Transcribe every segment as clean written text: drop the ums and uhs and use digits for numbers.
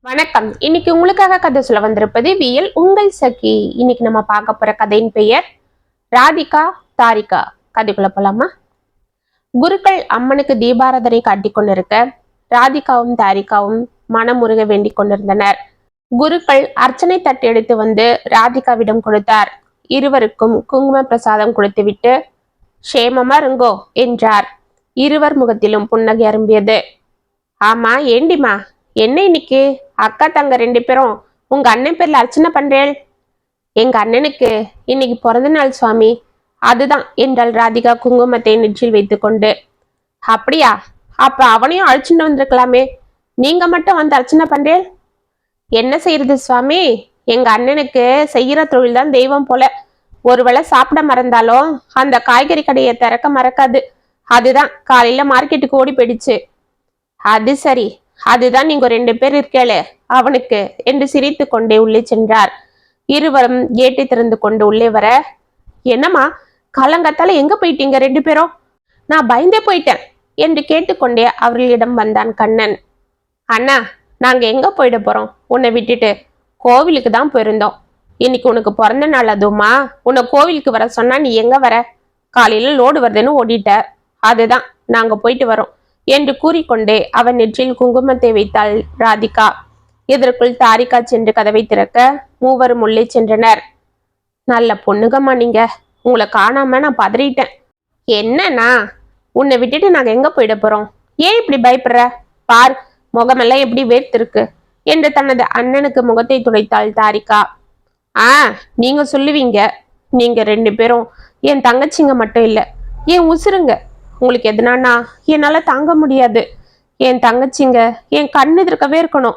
வணக்கம். இன்னைக்கு உங்களுக்காக கதை சொல்ல வந்திருப்பது வியல் உங்கள் சகி. இன்னைக்கு நம்ம பார்க்க போற கதையின் பெயர் ராதிகா தாரிகா. கதைக்குள்ள போலாமா? குருக்கள் அம்மனுக்கு தீபாராதனை காட்டிக் கொண்டிருக்க ராதிகாவும் தாரிகாவும் மனமுருக வேண்டிக் கொண்டிருந்தனர். குருக்கள் அர்ச்சனை தட்டு எடுத்து வந்து ராதிகாவிடம் கொடுத்தார். இருவருக்கும் குங்கும பிரசாதம் கொடுத்துவிட்டு க்ஷேமமா இருங்கோ என்றார். இருவர் முகத்திலும் புன்னகை அரும்பியது. ஆமா, ஏண்டிமா, என்ன இன்னைக்கு அக்கா தங்க ரெண்டு பேரும் உங்க அண்ணன் பேர்ல அர்ச்சனை பண்றேன்? எங்க அண்ணனுக்கு இன்னைக்கு பிறந்த நாள் சுவாமி, அதுதான் என்றாள் ராதிகா குங்குமத்தை நெற்றில் வைத்துக்கொண்டு. அப்படியா? அப்ப அவனையும் அழைச்சிட்டு வந்திருக்கலாமே, நீங்க மட்டும் வந்து அர்ச்சனை பண்றேன்? என்ன செய்யறது சுவாமி, எங்க அண்ணனுக்கு செய்யற தொழில் தான் தெய்வம் போல. ஒருவேளை சாப்பிட மறந்தாலும் அந்த காய்கறி கடையை திறக்க மறக்காது. அதுதான் காலையில மார்க்கெட்டுக்கு ஓடி போயிடுச்சு. அது சரி, அதுதான் நீங்க ரெண்டு பேர் இருக்கேளே அவனுக்கு என்று சிரித்து கொண்டே உள்ளே சென்றார். இருவரும் கேட்டை திறந்து கொண்டு உள்ளே வர, என்னம்மா காலங்காத்தால எங்க போயிட்டீங்க ரெண்டு பேரும்? நான் பயந்தே போயிட்டேன் என்று கேட்டுக்கொண்டே அவர்களிடம் வந்தான் கண்ணன். அண்ணா, நாங்க எங்க போயிட போறோம் உன்னை விட்டுட்டு? கோவிலுக்கு தான் போயிருந்தோம். இன்னைக்கு உனக்கு பிறந்த நாள், அதுவுமா உன்னை கோவிலுக்கு வர சொன்னா நீ எங்க வர? காலையில லோடு வருதுன்னு ஓடிட்ட. அதுதான் நாங்க போயிட்டு வரோம் என்று கூறிக்கொண்டே அவன் நெற்றில் குங்குமத்தை வைத்தாள் ராதிகா. இதற்குள் தாரிகா சென்று கதவை திறக்க மூவரும் உள்ளே சென்றனர். நல்ல பொண்ணுகம்மா நீங்க, உங்களை காணாம நான் பதறிட்டேன். என்னன்னா, உன்னை விட்டுட்டு நாங்க எங்க போயிட போறோம்? ஏன் இப்படி பயப்படுற? பார், முகமெல்லாம் எப்படி வேர்த்திருக்கு என்று தனது அண்ணனுக்கு முகத்தை துடைத்தாள் தாரிகா. நீங்க சொல்லுவீங்க, நீங்க ரெண்டு பேரும் என் தங்கச்சிங்க மட்டும் இல்ல, என் உசுருங்க. உங்களுக்கு எதுனானா என்னால தாங்க முடியாது. என் தங்கச்சிங்க என் கண்ணு எதிர்க்கவே இருக்கணும்.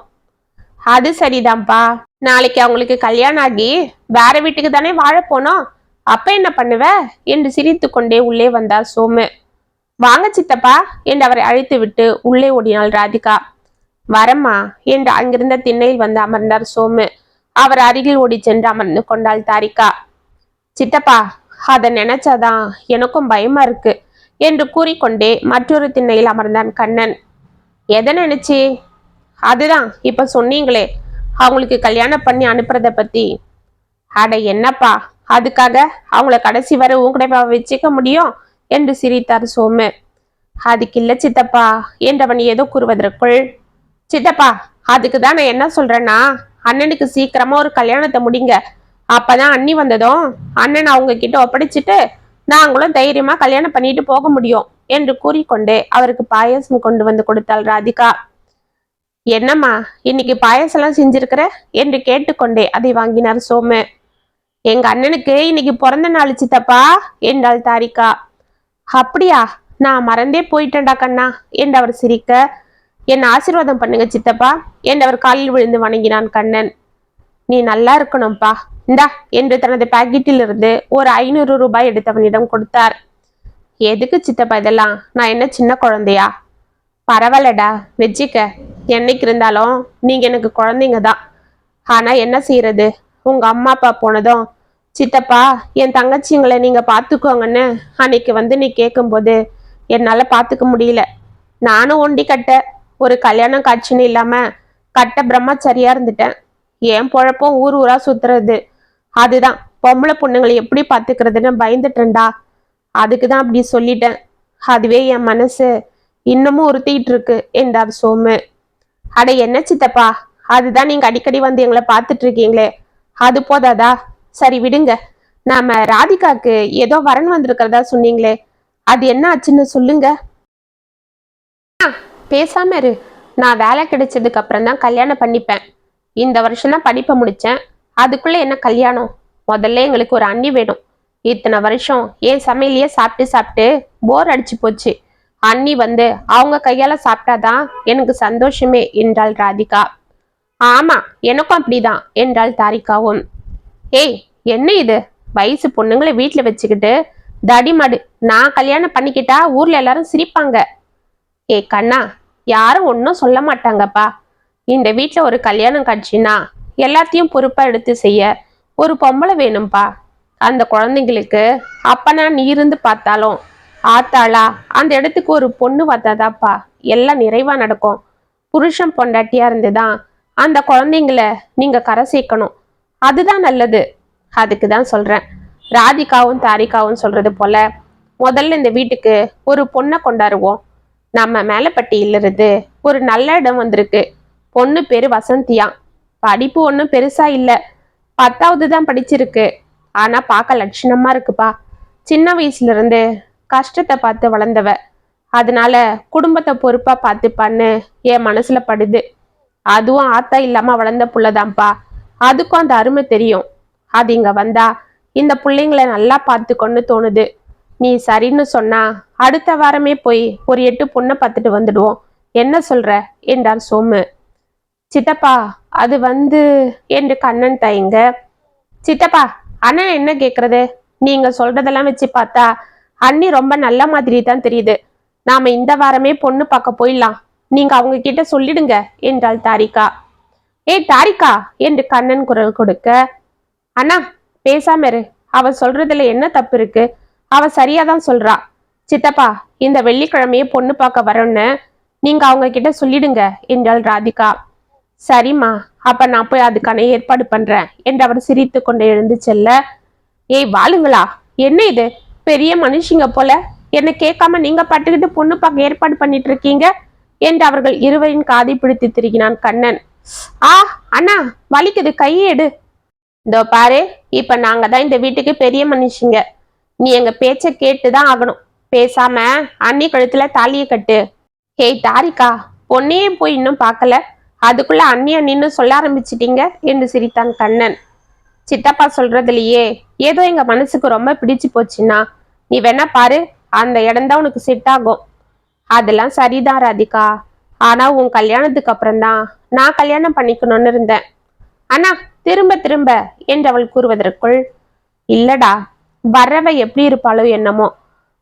அது சரிதான்ப்பா, நாளைக்கு அவங்களுக்கு கல்யாணம் ஆகி வேற வீட்டுக்கு தானே வாழ போனோம், அப்ப என்ன பண்ணுவ என்று சிரித்து கொண்டே உள்ளே வந்தார் சோமு. வாங்க சித்தப்பா என்று அவரை அழைத்து விட்டு உள்ளே ஓடினாள் ராதிகா. வரம்மா என்று அங்கிருந்த திண்ணையில் வந்து அமர்ந்தார் சோமு. அவர் அருகில் ஓடி சென்று அமர்ந்து கொண்டாள் தாரிகா. சித்தப்பா, அதை நினைச்சாதான் எனக்கும் பயமா இருக்கு என்று கூறிக்கொண்டே மற்றொரு திண்ணையில் அமர்ந்தான் கண்ணன். எதை நினைச்சி? அதுதான் இப்ப சொன்னீங்களே, அவங்களுக்கு கல்யாணம் பண்ணி அனுப்புறத பத்தி. அட என்னப்பா, அதுக்காக அவங்கள கடைசி வரை உங்ககிட்ட வச்சுக்க முடியும் என்று சிரித்தார் சோமு. அதுக்கு இல்ல சித்தப்பா என்றவன் ஏதோ கூறுவதற்குள், சித்தப்பா அதுக்கு தான் நான் என்ன சொல்றேன்னா, அண்ணனுக்கு சீக்கிரமா ஒரு கல்யாணத்தை முடிங்க. அப்பதான் அண்ணி வந்ததும் அண்ணன் அவங்க கிட்ட ஒப்படைச்சிட்டு நாங்களும் தைரியமா கல்யாணம் பண்ணிட்டு போக முடியும் என்று கூறிக்கொண்டே அவருக்கு பாயசம் கொண்டு வந்து கொடுத்தாள் ராதிகா. என்னம்மா இன்னைக்கு பாயசம் எல்லாம் செஞ்சிருக்கிற என்று கேட்டுக்கொண்டே அதை வாங்கினார் சோமு. எங்க அண்ணனுக்கு இன்னைக்கு பிறந்த நாள் சித்தப்பா என்றாள் தாரிகா. அப்படியா, நான் மறந்தே போயிட்டேன்டா கண்ணா என்று அவர் சிரிக்க, என் ஆசீர்வாதம் பண்ணுங்க சித்தப்பா என்று அவர் காலில் விழுந்து வணங்கினான் கண்ணன். நீ நல்லா இருக்கணும்பா, இந்தா என்று தனது பாக்கெட்டில் இருந்து ஒரு 500 ரூபாய் எடுத்தவனிடம் கொடுத்தார். எதுக்கு சித்தப்பா இதெல்லாம்? நான் என்ன சின்ன குழந்தையா? பரவாயில்லடா, வச்சுக்க. என்னைக்கு இருந்தாலும் நீங்க எனக்கு குழந்தைங்க தான். ஆனா என்ன செய்யறது, உங்க அம்மா அப்பா போனதும் சித்தப்பா என் தங்கச்சிங்களை நீங்க பாத்துக்கோங்கன்னு அன்னைக்கு வந்து நீ கேட்கும்போது என்னால பாத்துக்க முடியல. நானும் ஒண்டி கட்ட ஒரு கல்யாணம் காட்சின்னு இல்லாம கட்ட பிரம்மச்சரியா இருந்துட்டேன். என் பொழப்பும் ஊர் ஊரா சுத்துறது. அதுதான் பொம்பளை பொண்ணுங்களை எப்படி பாத்துக்கிறதுன்னு பயந்துட்டேன்டா. அதுக்குதான் அப்படி சொல்லிட்டேன். அதுவே என் மனசு இன்னமும் உறுத்திட்டு இருக்கு என்றார் சோமு. அட என்ன சித்தப்பா, அதுதான் நீங்க அடிக்கடி வந்து எங்களை பார்த்துட்டு இருக்கீங்களே, அது போதாதா? சரி விடுங்க. நாம ராதிகாக்கு ஏதோ வரன் வந்திருக்கிறதா சொன்னீங்களே, அது என்ன ஆச்சுன்னு சொல்லுங்க. பேசாம இரு. நான் வேலை கிடைச்சதுக்கு அப்புறம் தான் கல்யாணம் பண்ணிப்பேன். இந்த வருஷம் தான் படிப்பை முடிச்சேன், அதுக்குள்ள என்ன கல்யாணம்? முதல்ல எங்களுக்கு ஒரு அண்ணி வேணும். இத்தனை வருஷம் ஏன் சமையலையே சாப்பிட்டு சாப்பிட்டு போர் அடிச்சு போச்சு. அண்ணி வந்து அவங்க கையால சாப்பிட்டாதான் எனக்கு சந்தோஷமே என்றாள் ராதிகா. ஆமா, எனக்கும் அப்படிதான் என்றாள் தாரிகாவும். ஏய், என்ன இது? வயசு பொண்ணுங்களை வீட்டுல வச்சுக்கிட்டு தடிமாடு நான் கல்யாணம் பண்ணிக்கிட்டா ஊர்ல எல்லாரும் சிரிப்பாங்க. ஏய் கண்ணா, யாரும் ஒன்னும் சொல்ல மாட்டாங்கப்பா. இந்த வீட்டுல ஒரு கல்யாணம் காட்சினா எல்லாத்தையும் பொறுப்பா எடுத்து செய்ய ஒரு பொம்பளை வேணும்பா. அந்த குழந்தைங்களுக்கு அப்பனா நீ இருந்து பார்த்தாலும் ஆத்தாளா அந்த இடத்துக்கு ஒரு பொண்ணு பார்த்தாதாப்பா எல்லாம் நிறைவா நடக்கும். புருஷன் பொண்டாட்டியா இருந்துதான் அந்த குழந்தைங்கள நீங்க கரை சேர்க்கணும், அதுதான் நல்லது. அதுக்கு தான் சொல்றேன். ராதிகாவும் தாரிகாவும் சொல்றது போல முதல்ல இந்த வீட்டுக்கு ஒரு பொண்ணை கொண்டாடுவோம். நம்ம மேலப்பட்டியிலிருந்து ஒரு நல்ல இடம் வந்திருக்கு. பொண்ணு பேரு வசந்தியா. படிப்பு ஒன்றும் பெருசா இல்லை, 10வது தான் படிச்சிருக்கு. ஆனா பார்க்க லட்சணமா இருக்குப்பா. சின்ன வயசுல இருந்து கஷ்டத்தை பார்த்து வளர்ந்தவ, அதனால குடும்பத்தை பொறுப்பா பார்த்துப்பான்னு என் மனசுல படுது. அதுவும் ஆத்தா இல்லாம வளர்ந்த புள்ளதான்ப்பா. அதுக்கும் அந்த அருமை தெரியும். அது இங்க வந்தா இந்த பிள்ளைங்களை நல்லா பார்த்துக்கொண்டு தோணுது. நீ சரின்னு சொன்னா அடுத்த வாரமே போய் ஒரு 8 பொண்ணை பார்த்துட்டு வந்துடுவோம். என்ன சொல்ற என்றார் சோமு. சித்தப்பா, அது என்று கண்ணன் தயங்க. சித்தப்பா, அண்ணன் என்ன கேக்குறது? நீங்க சொல்றதெல்லாம் வச்சு பார்த்தா அண்ணி ரொம்ப நல்ல மாதிரி தான் தெரியுது. நாம இந்த வாரமே பொண்ணு பார்க்க போயிடலாம். நீங்க அவங்க கிட்ட சொல்லிடுங்க என்றாள் தாரிகா. ஏய் தாரிகா என்று கண்ணன் குரல் கொடுக்க, அண்ணா பேசாம இரு. அவ சொல்றதுல என்ன தப்பு இருக்கு? அவ சரியாதான் சொல்றா. சித்தப்பா, இந்த வெள்ளிக்கிழமையே பொண்ணு பார்க்க வரோன்னு நீங்க அவங்க கிட்ட சொல்லிடுங்க என்றாள் ராதிகா. சரிம்மா, அப்ப நான் போய் அதுக்கான ஏற்பாடு பண்றேன் என்று அவர் சிரித்து கொண்டு எழுந்து செல்ல, ஏய் வாளுங்களா, என்ன இது பெரிய மனுஷங்க போல என்ன கேட்காம நீங்க பட்டுக்கிட்டு பொண்ணு பார்க்க ஏற்பாடு பண்ணிட்டு இருக்கீங்க என்று அவர்கள் இருவரின் காதை பிடித்து திருகினான் கண்ணன். ஆ அண்ணா, வலிக்குது, கையை எடு. இதோ பாரு, இப்ப நாங்க தான் இந்த வீட்டுக்கு பெரிய மனுஷங்க. நீ எங்க பேச்ச கேட்டுதான் ஆகணும். பேசாம அண்ணி கழுத்துல தாலியை கட்டு. ஹேய் தாரிகா, பொண்ணையே போய் இன்னும் பார்க்கல, அதுக்குள்ள அண்ணி அண்ணின்னு சொல்ல ஆரம்பிச்சிட்டீங்க என்று சிரித்தான் கண்ணன். சித்தப்பா சொல்றதுலயே ஏதோ எங்க மனசுக்கு ரொம்ப பிடிச்சு போச்சுன்னா நீ வேணா பாரு, அந்த இடம்தான் உனக்கு செட் ஆகும். அதெல்லாம் சரிதான் ராதிகா, ஆனா உன் கல்யாணத்துக்கு அப்புறம்தான் நான் கல்யாணம் பண்ணிக்கணும்னு இருந்தேன். அண்ணா திரும்ப திரும்ப என்று அவள் கூறுவதற்குள், இல்லடா, வர்றவ எப்படி இருப்பாளோ என்னமோ,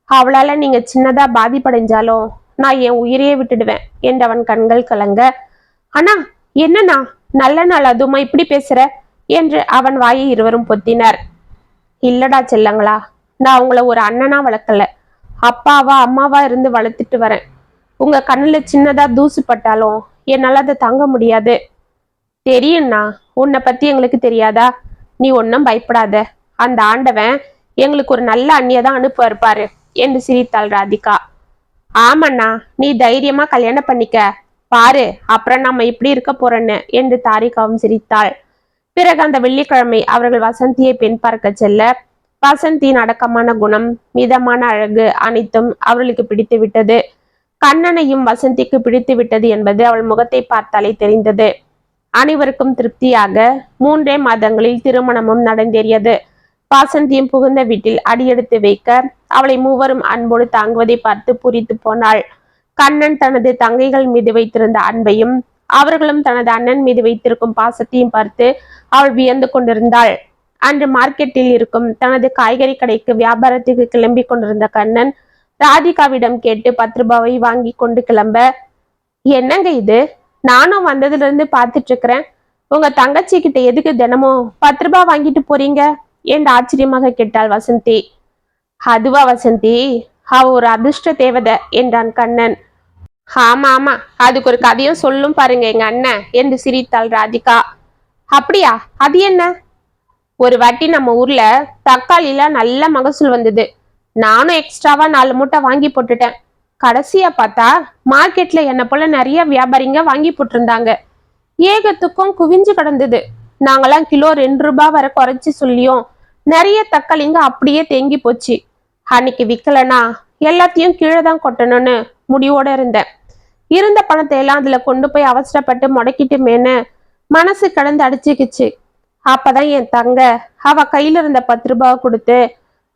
அவளால நீங்க சின்னதா பாதிப்படைஞ்சாலும் நான் என் உயிரையே விட்டுடுவேன் என்று அவன் கண்கள் கலங்க. அண்ணா என்னண்ணா, நல்ல நாள் அதுமா இப்படி பேசுற என்று அவன் வாயை இருவரும் பொத்தினர். இல்லடா செல்லங்களா, நான் உங்களை ஒரு அண்ணனா வளர்க்கல, அப்பாவா அம்மாவா இருந்து வளர்த்துட்டு வரேன். உங்க கண்ணுல சின்னதா தூசு பட்டாலும் என்னால அதை தாங்க முடியாது. தெரியும்ண்ணா, உன்னை பத்தி எங்களுக்கு தெரியாதா? நீ ஒன்னும் பயப்படாத, அந்த ஆண்டவன் எங்களுக்கு ஒரு நல்ல அண்ணியதான் அனுப்ப இருப்பாரு என்று சிரித்தாள் ராதிகா. ஆமண்ணா, நீ தைரியமா கல்யாணம் பண்ணிக்க பாரு, அப்புறம் நம்ம இப்படி இருக்க போறேன்னு என்று தாரிகாவும் சிரித்தாள். பிறகு அந்த வெள்ளிக்கிழமை அவர்கள் வசந்தியை பெண் பார்க்க செல்ல, வசந்தியின் அடக்கமான குணம், மிதமான அழகு அனைத்தும் அவர்களுக்கு பிடித்து விட்டது. கண்ணனையும் வசந்திக்கு பிடித்து விட்டது என்பது அவள் முகத்தை பார்த்தாலே தெரிந்தது. அனைவருக்கும் திருப்தியாக 3 மாதங்களில் திருமணமும் நடந்தேறியது. வசந்தியும் புகுந்த வீட்டில் அடியெடுத்து வைக்க அவளை மூவரும் அன்போடு தாங்குவதை பார்த்து பூரித்து போனாள். கண்ணன் தனது தங்கைகள் மீது வைத்திருந்த அன்பையும் அவர்களும் தனது அண்ணன் மீது வைத்திருக்கும் பாசத்தையும் பார்த்து அவள் வியந்து கொண்டிருந்தாள். அன்று மார்க்கெட்டில் இருக்கும் தனது காய்கறி கடைக்கு வியாபாரத்துக்கு கிளம்பி கொண்டிருந்த கண்ணன் ராதிகாவிடம் கேட்டு 10 ரூபாவை வாங்கி கொண்டு கிளம்ப, என்னங்க இது, நானும் வந்ததுல இருந்து பார்த்துட்டு இருக்கிறேன். உங்க தங்கச்சி கிட்ட எதுக்கு தினமும் 10 ரூபாய் வாங்கிட்டு போறீங்க என்று ஆச்சரியமாக கேட்டாள் வசந்தி. அதுவா வசந்தி, அவ ஒரு அதிர்ஷ்ட தேவதை என்றான் கண்ணன். ஆமா ஆமா, அதுக்கு ஒரு கதையும் சொல்லும் பாருங்க எங்க அண்ணன் என்று சிரித்தாள் ராதிகா. அப்படியா, அது என்ன? ஒரு வாட்டி நம்ம ஊர்ல தக்காளில நல்ல மகசூல் வந்தது. நானும் எக்ஸ்ட்ராவா 4 மூட்டை வாங்கி போட்டுட்டேன். கடைசியா பார்த்தா மார்க்கெட்ல என்ன போல நிறைய வியாபாரிங்க வாங்கி போட்டிருந்தாங்க. ஏகத்துக்கும் குவிஞ்சு கிடந்தது. நாங்கெல்லாம் கிலோ 2 ரூபாய் வரை குறைச்சி சொல்லியும் நிறைய தக்காளிங்க அப்படியே தேங்கி போச்சு. அன்னைக்கு விற்கலனா எல்லாத்தையும் கீழே தான் கொட்டணும்னு முடிவோட இருந்தேன். இருந்த பணத்தை எல்லாம் அதுல கொண்டு போய் அவசரப்பட்டு முடக்கிட்டுமேன்னு மனசு கடந்து அடிச்சுக்கிச்சு. அப்பதான் என் தங்க அவ கையில இருந்த 10 ரூபாய் கொடுத்து,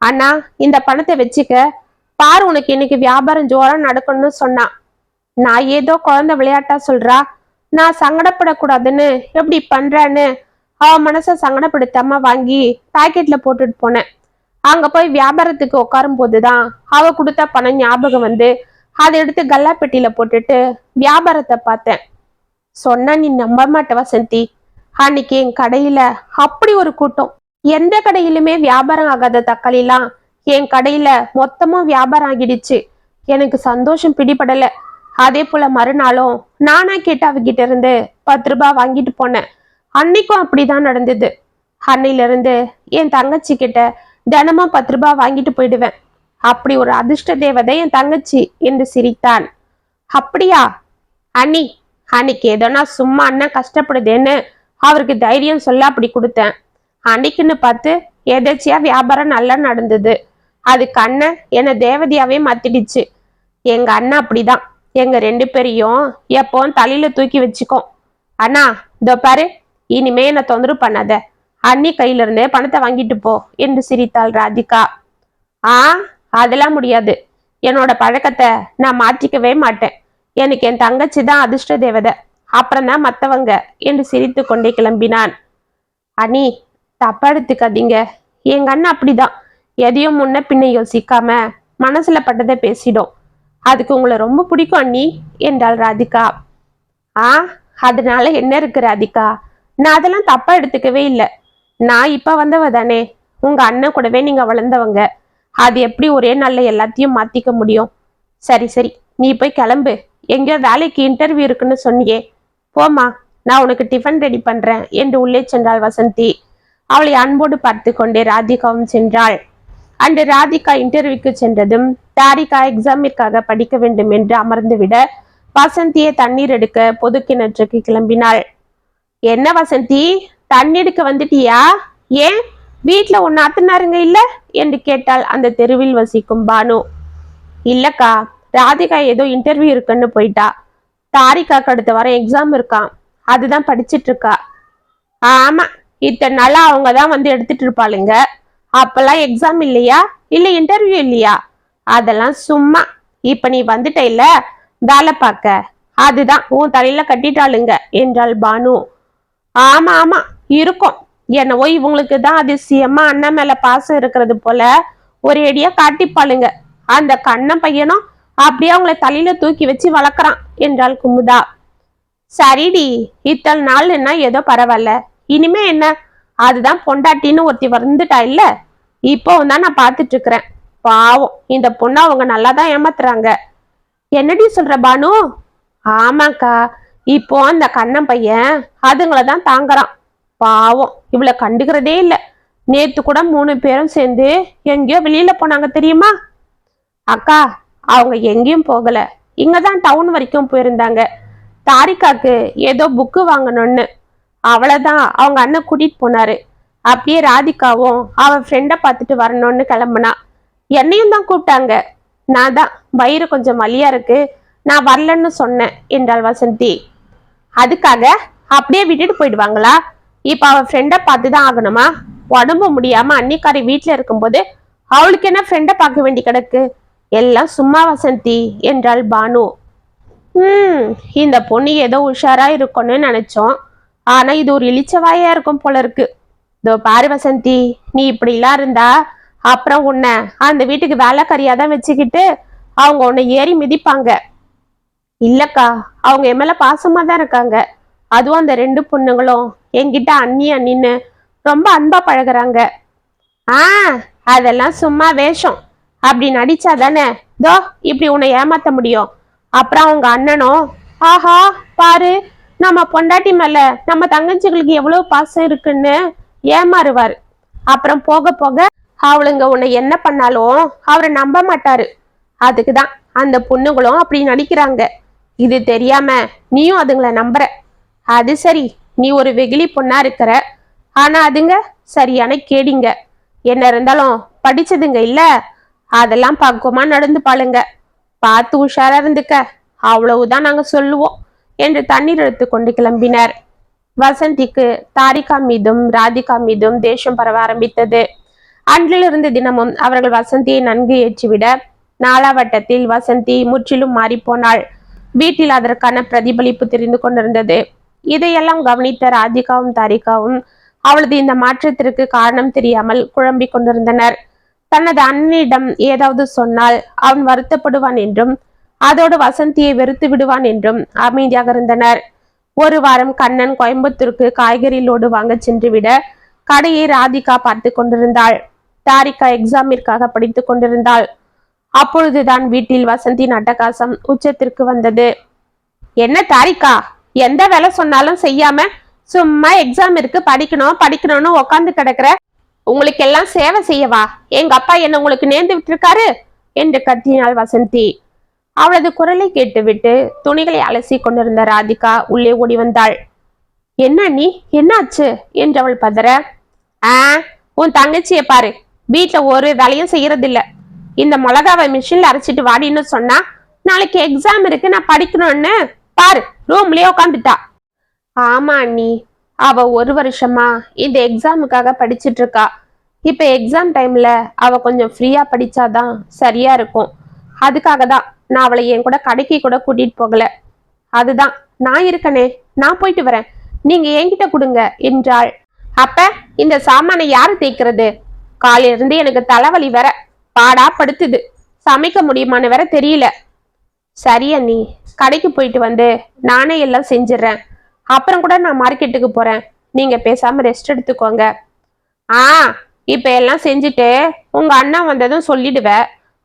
அண்ணா இந்த பணத்தை வச்சுக்க பாரு, உனக்கு இன்னைக்கு வியாபாரம் ஜோரா நடக்கணும்னு சொன்னான். நான் ஏதோ குழந்தை விளையாட்டா சொல்றா, நான் சங்கடப்படக்கூடாதுன்னு எப்படி பண்றான்னு அவ மனச சங்கடப்படுத்தாம வாங்கி பாக்கெட்ல போட்டுட்டு போனேன். அங்க போய் வியாபாரத்துக்கு உட்காரும் போதுதான் அவ கொடுத்த பணம் ஞாபகம் வந்து அதை எடுத்து கல்லாப்பெட்டியில போட்டுட்டு வியாபாரத்தை பார்த்தேன். சொன்ன நீ நம்ப மாட்ட வசந்தி, அன்னைக்கு என் கடையில அப்படி ஒரு கூட்டம். எந்த கடையிலுமே வியாபாரம் ஆகாத தக்காளிலாம் என் கடையில மொத்தமா வியாபாரம் ஆகிடுச்சு. எனக்கு சந்தோஷம் பிடிபடல. அதே போல மறுநாளும் நானா கேட்டு அவகிட்ட இருந்து 10 ரூபாய் வாங்கிட்டு போனேன். அன்னைக்கும் அப்படிதான் நடந்தது. அன்னையில இருந்து என் தங்கச்சி கிட்ட தினமும் 10 ரூபாய் வாங்கிட்டு போயிடுவேன். அப்படி ஒரு அதிர்ஷ்ட தேவதை என் தங்கச்சி என்று சிரித்தான். அப்படியா அண்ணி, அன்னைக்கு ஏதோ நான் சும்மா அண்ணன் கஷ்டப்படுதேன்னு அவருக்கு தைரியம் சொல்ல அப்படி கொடுத்தேன். அன்னைக்குன்னு பார்த்து எதாச்சியா வியாபாரம் நல்லா நடந்தது. அதுக்கு அண்ணன் என்னை தேவதையாவே மாத்திடுச்சு. எங்க அண்ணன் அப்படிதான் எங்க 2 பேரையும் எப்பவும் தலையில தூக்கி வச்சுக்கோம். அண்ணா இதோ பாரு, இனிமே என்னை தொந்தரவு பண்ணாத, அண்ணி கையில இருந்தே பணத்தை வாங்கிட்டு போ என்று சிரித்தாள் ராதிகா. ஆ, அதெல்லாம் முடியாது. என்னோட பழக்கத்தை நான் மாற்றிக்கவே மாட்டேன். எனக்கு என் தங்கச்சி தான் அதிர்ஷ்ட தேவதை, அப்புறம் தான் மத்தவங்க என்று சிரித்து கொண்டே கிளம்பினான். அண்ணி தப்பா எடுத்துக்காதீங்க, எங்க அண்ணன் அப்படிதான் எதையும் முன்ன பின்ன யோசிக்காம மனசுல பட்டதை பேசிடும். அதுக்கு உங்களை ரொம்ப பிடிக்கும் அண்ணி என்றாள் ராதிகா. ஆ, அதனால என்ன இருக்கு ராதிகா, நான் அதெல்லாம் தப்பா எடுத்துக்கவே இல்லை. நான் இப்ப வந்தவ தானே, உங்க அண்ணன் கூடவே நீங்க வளர்ந்தவங்க. அது எப்படி ஒரே நாள்ல எல்லாத்தையும் மாத்திக்க முடியும்? சரி சரி, நீ போய் கிளம்பு. எங்கேயோ வேலைக்கு இன்டர்வியூ இருக்குன்னு சொன்னியே, போமா, நான் உனக்கு டிஃபன் ரெடி பண்றேன் என்று உள்ளே சென்றாள் வசந்தி. அவளை அன்போடு பார்த்து கொண்டே ராதிகாவும் சென்றாள். அன்று ராதிகா இன்டர்வியூக்கு சென்றதும் தாரிகா எக்ஸாமிற்காக படிக்க வேண்டும் என்று அமர்ந்து விட வசந்தியை தண்ணீர் எடுக்க பொது கிணற்றுக்கு கிளம்பினாள். என்ன வசந்தி, தண்ணி எடுக்க வந்துட்டியா? ஏன் வீட்டுல உன் நாத்தனாருங்க இல்ல என்று கேட்டாள் அந்த தெருவில் வசிக்கும் பானு. இல்லக்கா, ராதிகா ஏதோ இன்டர்வியூ இருக்குன்னு போயிட்டா. தாரிகாக்கு அடுத்த வாரம் எக்ஸாம் இருக்கான், அதுதான் படிச்சிட்டு இருக்கா. ஆமா, இத்தனை நாளா அவங்க தான் வந்து எடுத்துட்டு இருப்பாளுங்க. அப்பெல்லாம் எக்ஸாம் இல்லையா, இல்ல இன்டர்வியூ இல்லையா? அதெல்லாம் சும்மா. இப்ப நீ வந்துட்ட இல்ல வேலை பார்க்க, அதுதான் உன் தலையில கட்டிட்டாளுங்க என்றாள் பானு. ஆமா ஆமா இருக்கும். என்னவோ இவங்களுக்கு தான் அதிசயமா அண்ணன் மேல பாசம் இருக்கிறது போல ஒரு அடியா காட்டிப்பாளுங்க. அந்த கண்ணன் பையனும் அப்படியே அவங்களை தலையில தூக்கி வச்சு வளர்க்குறான் என்றாள் குமுதா. சரிடி, இத்தனை நாள்னா ஏதோ பரவாயில்ல, இனிமே என்ன? அதுதான் பொண்டாட்டின்னு ஒருத்தி வந்துட்டா இல்ல, இப்போ தான் நான் பார்த்துட்டு இருக்கிறேன். பாவம், இந்த பொண்ணு அவங்க நல்லாதான் ஏமாத்துறாங்க. என்னடி சொல்ற பானு? ஆமாக்கா, இப்போ அந்த கண்ணன் பையன் அதுங்களை தான் தாங்குறான். பாவம், இவளை கண்டுக்கிறதே இல்லை. நேத்து கூட 3 பேரும் சேர்ந்து எங்கேயோ வெளியில போனாங்க தெரியுமா? அக்கா, அவங்க எங்கேயும் போகல, இங்கதான் டவுன் வரைக்கும் போயிருந்தாங்க. தாரிகாக்கு ஏதோ புக்கு வாங்கணும்னு, அவளைதான் அவங்க அண்ணன் கூட்டிட்டு போனாரு. அப்படியே ராதிகாவும் அவன் ஃப்ரெண்டை பார்த்துட்டு வரணும்னு கிளம்புனா. என்னையும் தான் கூப்பிட்டாங்க. நான் தான் வயிறு கொஞ்சம் வலியா இருக்கு, நான் வரலன்னு சொன்னேன் என்றாள் வசந்தி. அதுக்காக அப்படியே விட்டுட்டு போயிடுவாங்களா? இப்ப அவன் ஃப்ரெண்டை பார்த்துதான் ஆகணுமா? உடம்பு முடியாம அன்னிக்காரி வீட்டுல இருக்கும்போது அவளுக்கு என்ன ஃப்ரெண்டை பார்க்க வேண்டி கிடக்கு? எல்லாம் சும்மா வசந்தி என்றாள் பானு. இந்த பொண்ணு ஏதோ உஷாரா இருக்கும்னு நினைச்சோம். ஆனா இது ஒரு இளிச்சவாயா இருக்கும் போல இருக்கு. இதோ பாரு வசந்தி, நீ இப்படி எல்லாம் இருந்தா அப்புறம் உன்னை அந்த வீட்டுக்கு வேலைக்காரியாதான் வச்சுக்கிட்டு அவங்க உன்னை ஏறி மிதிப்பாங்க. இல்லக்கா, அவங்க என் மேல பாசமா தான் இருக்காங்க. அதுவும் அந்த 2 பொண்ணுங்களும் என்கிட்ட அண்ணி அண்ணின்னு ரொம்ப அன்பா பழகுறாங்க. அதெல்லாம் சும்மா வேஷம். அப்படி நடிச்சா தானே தோ இப்படி உன்னை ஏமாத்த முடியும். அப்புறம் அவங்க அண்ணனும் ஆஹா பாரு, நம்ம பொண்டாட்டி மேல நம்ம தங்கச்சிகளுக்கு எவ்வளவு பாசம் இருக்குன்னு ஏமாறுவாரு. அப்புறம் போக போக அவளுங்க உன்னை என்ன பண்ணாலும் அவரை நம்ப மாட்டாரு. அதுக்குதான் அந்த பொண்ணுங்களும் அப்படி நடிக்கிறாங்க. இது தெரியாம நீயும் அதுங்களை நம்புற. அது சரி, நீ ஒரு வெகுளி பொண்ணா இருக்கிற, ஆனா அதுங்க சரியான கேடிங்க. என்ன இருந்தாலும் படிச்சதுங்க இல்ல, அதெல்லாம் பக்குவமா நடந்து பாளுங்க. பார்த்து உஷாரா இருந்துக்க, அவ்வளவுதான் நாங்க சொல்லுவோம் என்று தண்ணீர் எடுத்து கொண்டு கிளம்பினார். வசந்திக்கு தாரிகா மீதும் ராதிகா மீதும் தேசம் பரவ ஆரம்பித்தது. அன்றிலிருந்து தினமும் அவர்கள் வசந்தியை நன்கு ஏற்றிவிட நாளாவட்டத்தில் வசந்தி முற்றிலும் மாறிப்போனாள். வீட்டில் அதற்கான பிரதிபலிப்பு தெரிந்து கொண்டிருந்தது. இதையெல்லாம் கவனித்த ராதிகாவும் தாரிகாவும் அவளது இந்த மாற்றத்திற்கு காரணம் தெரியாமல் குழம்பிக் கொண்டிருந்தனர். தனது அண்ணனிடம் ஏதாவது சொன்னால் அவன் வருத்தப்படுவான் என்றும் அதோடு வசந்தியை வெறுத்து விடுவான் என்றும் அமைதியாக இருந்தனர். ஒரு வாரம் கண்ணன் கோயம்புத்தூருக்கு காய்கறி லோடு வாங்க சென்று விட கடையை ராதிகா பார்த்து கொண்டிருந்தாள். தாரிகா எக்ஸாமிற்காக படித்துக் கொண்டிருந்தாள். அப்பொழுதுதான் வீட்டில் வசந்தியின் அட்டகாசம் உச்சத்திற்கு வந்தது. என்ன தாரிகா, எந்த வேலை சொன்னாலும் செய்யாம சும்மா எக்ஸாம் இருக்கு படிக்கணும் படிக்கணும்னு உக்காந்து கிடக்குற. உங்களுக்கு எல்லாம் சேவை செய்யவா எங்க அப்பா என்ன உங்களுக்கு நேர்ந்து விட்டுருக்காரு என்று கத்தினாள் வசந்தி. அவளது குரலை கேட்டுவிட்டு துணிகளை அலசி கொண்டிருந்த ராதிகா உள்ளே ஓடி வந்தாள். என்ன நீ, என்னாச்சு என்று அவள் பதற. உன் தங்கச்சியை பாரு, வீட்டுல ஒரு வேலையும் செய்யறதில்ல. இந்த மிளகாவை மிஷின்ல அரைச்சிட்டு வாடின்னு சொன்னா நாளைக்கு எக்ஸாம் இருக்கு நான் படிக்கணும்னு பாரு ரூம்லயே உட்காந்துட்டா. ஆமா அண்ணி, அவ ஒரு வருஷமா இந்த எக்ஸாமுக்காக படிச்சுட்டு இருக்கா. இப்ப எக்ஸாம் டைம்ல அவ கொஞ்சம் ஃப்ரீயா படிச்சாதான் சரியா இருக்கும். அதுக்காக தான் நான் அவளை என் கூட கடைக்கு கூட கூட்டிட்டு போகல. அதுதான் நான் இருக்கனே, நான் போயிட்டு வரேன், நீங்க என்கிட்ட கொடுங்க என்றாள். அப்ப இந்த சாமானை யாரு தேய்க்கிறது? காலையில இருந்து எனக்கு தலைவலி வேற பாடா படுத்துது, சமைக்க முடியுமான்னு வேற தெரியல. சரி அண்ணி, கடைக்கு போயிட்டு வந்து நானே எல்லாம் செஞ்சிடறேன். அப்புறம் கூட நான் மார்க்கெட்டுக்கு போறேன், நீங்க பேசாம ரெஸ்ட் எடுத்துக்கோங்க. இப்ப எல்லாம் செஞ்சுட்டு உங்க அண்ணன் வந்ததும் சொல்லிடுவ,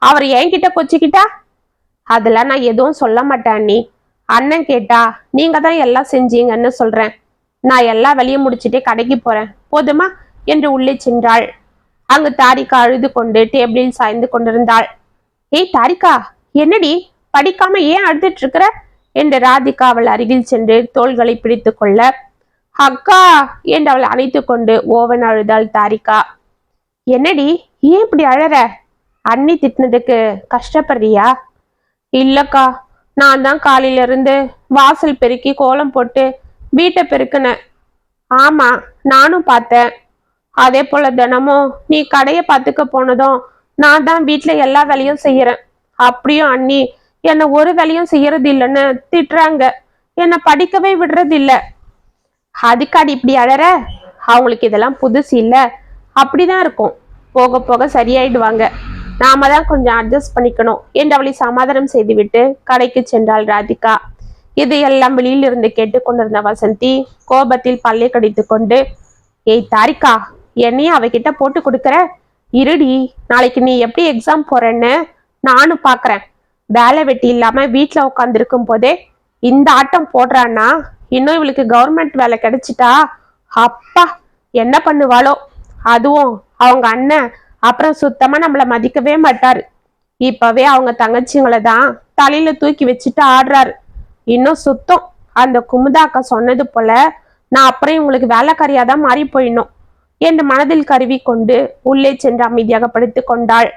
அவர் என்கிட்ட கொச்சிக்கிட்டா? அதெல்லாம் நான் எதுவும் சொல்ல மாட்டேன் அண்ணி. அண்ணன் கேட்டா நீங்க தான் எல்லாம் செஞ்சீங்கன்னு சொல்றேன். நான் எல்லா வேலையும் முடிச்சுட்டே கடைக்கு போறேன், போதுமா என்று உள்ளே சென்றாள். அங்கு தாரிகா அழுது கொண்டு டேபிளில் சாய்ந்து கொண்டிருந்தாள். ஏய் தாரிகா, என்னடி படிக்காம ஏன் அழுதுட்டு இருக்கிற என்று ராதிகா அவள் அருகில் சென்று தோள்களை பிடித்து கொள்ள, அக்கா என்று அவள் அணைத்து கொண்டு ஓவன் அழுதாள் தாரிகா. என்னடி ஏன் இப்படி அழற? அண்ணி திட்டினதுக்கு கஷ்டப்படுறியா? இல்லக்கா, நான் தான் காலையில இருந்து வாசல் பெருக்கி கோலம் போட்டு வீட்டை பெருக்கினேன். ஆமா, நானும் பார்த்தேன். அதே போல தினமும் நீ கடையை பார்த்துக்க போனதும் நான் தான் வீட்டுல எல்லா வேலையும் செய்யறேன். அப்படியும் அண்ணி என்னை ஒரு வேலையும் செய்யறது இல்லைன்னு திட்டுறாங்க, என்னை படிக்கவே விடுறது இல்ல. அதுக்காடி இப்படி அழற? அவங்களுக்கு இதெல்லாம் புதுசு இல்ல, அப்படிதான் இருக்கும், போக போக சரியாயிடுவாங்க. நாம தான் கொஞ்சம் அட்ஜஸ்ட் பண்ணிக்கணும் என்று அவளை சமாதானம் செய்துவிட்டு கடைக்கு சென்றாள் ராதிகா. இதையெல்லாம் வெளியில் இருந்து கேட்டுக்கொண்டிருந்த வசந்தி கோபத்தில் பல்லை கடித்து கொண்டு, ஏய் தாரிகா, என்னையும் அவகிட்ட போட்டு கொடுக்கற? இருடி, நாளைக்கு நீ எப்படி எக்ஸாம் போறேன்னு நானும் பாக்குறேன். வேலை வெட்டி இல்லாம வீட்டுல உட்கார்ந்து இருக்கும் போதே இந்த ஆட்டம் போடுறான்னா இன்னும் இவளுக்கு கவர்மெண்ட் வேலை கிடைச்சிட்டா அப்பா என்ன பண்ணுவாளோ. அதுவும் அவங்க அண்ணன் அப்புறம் சுத்தமா நம்மள மதிக்கவே மாட்டாரு. இப்பவே அவங்க தங்கச்சிங்களை தான் தலையில தூக்கி வச்சுட்டு ஆடுறாரு. இன்னும் சுத்தம். அந்த குமுதாக்கா சொன்னது போல நான் அப்புறம் இவங்களுக்கு வேலைக்காரியாதான் மாறி போயிடணும் என்று மனதில் கருவி கொண்டு உள்ளே சென்று அமைதியாக படுத்துக் கொண்டாள்.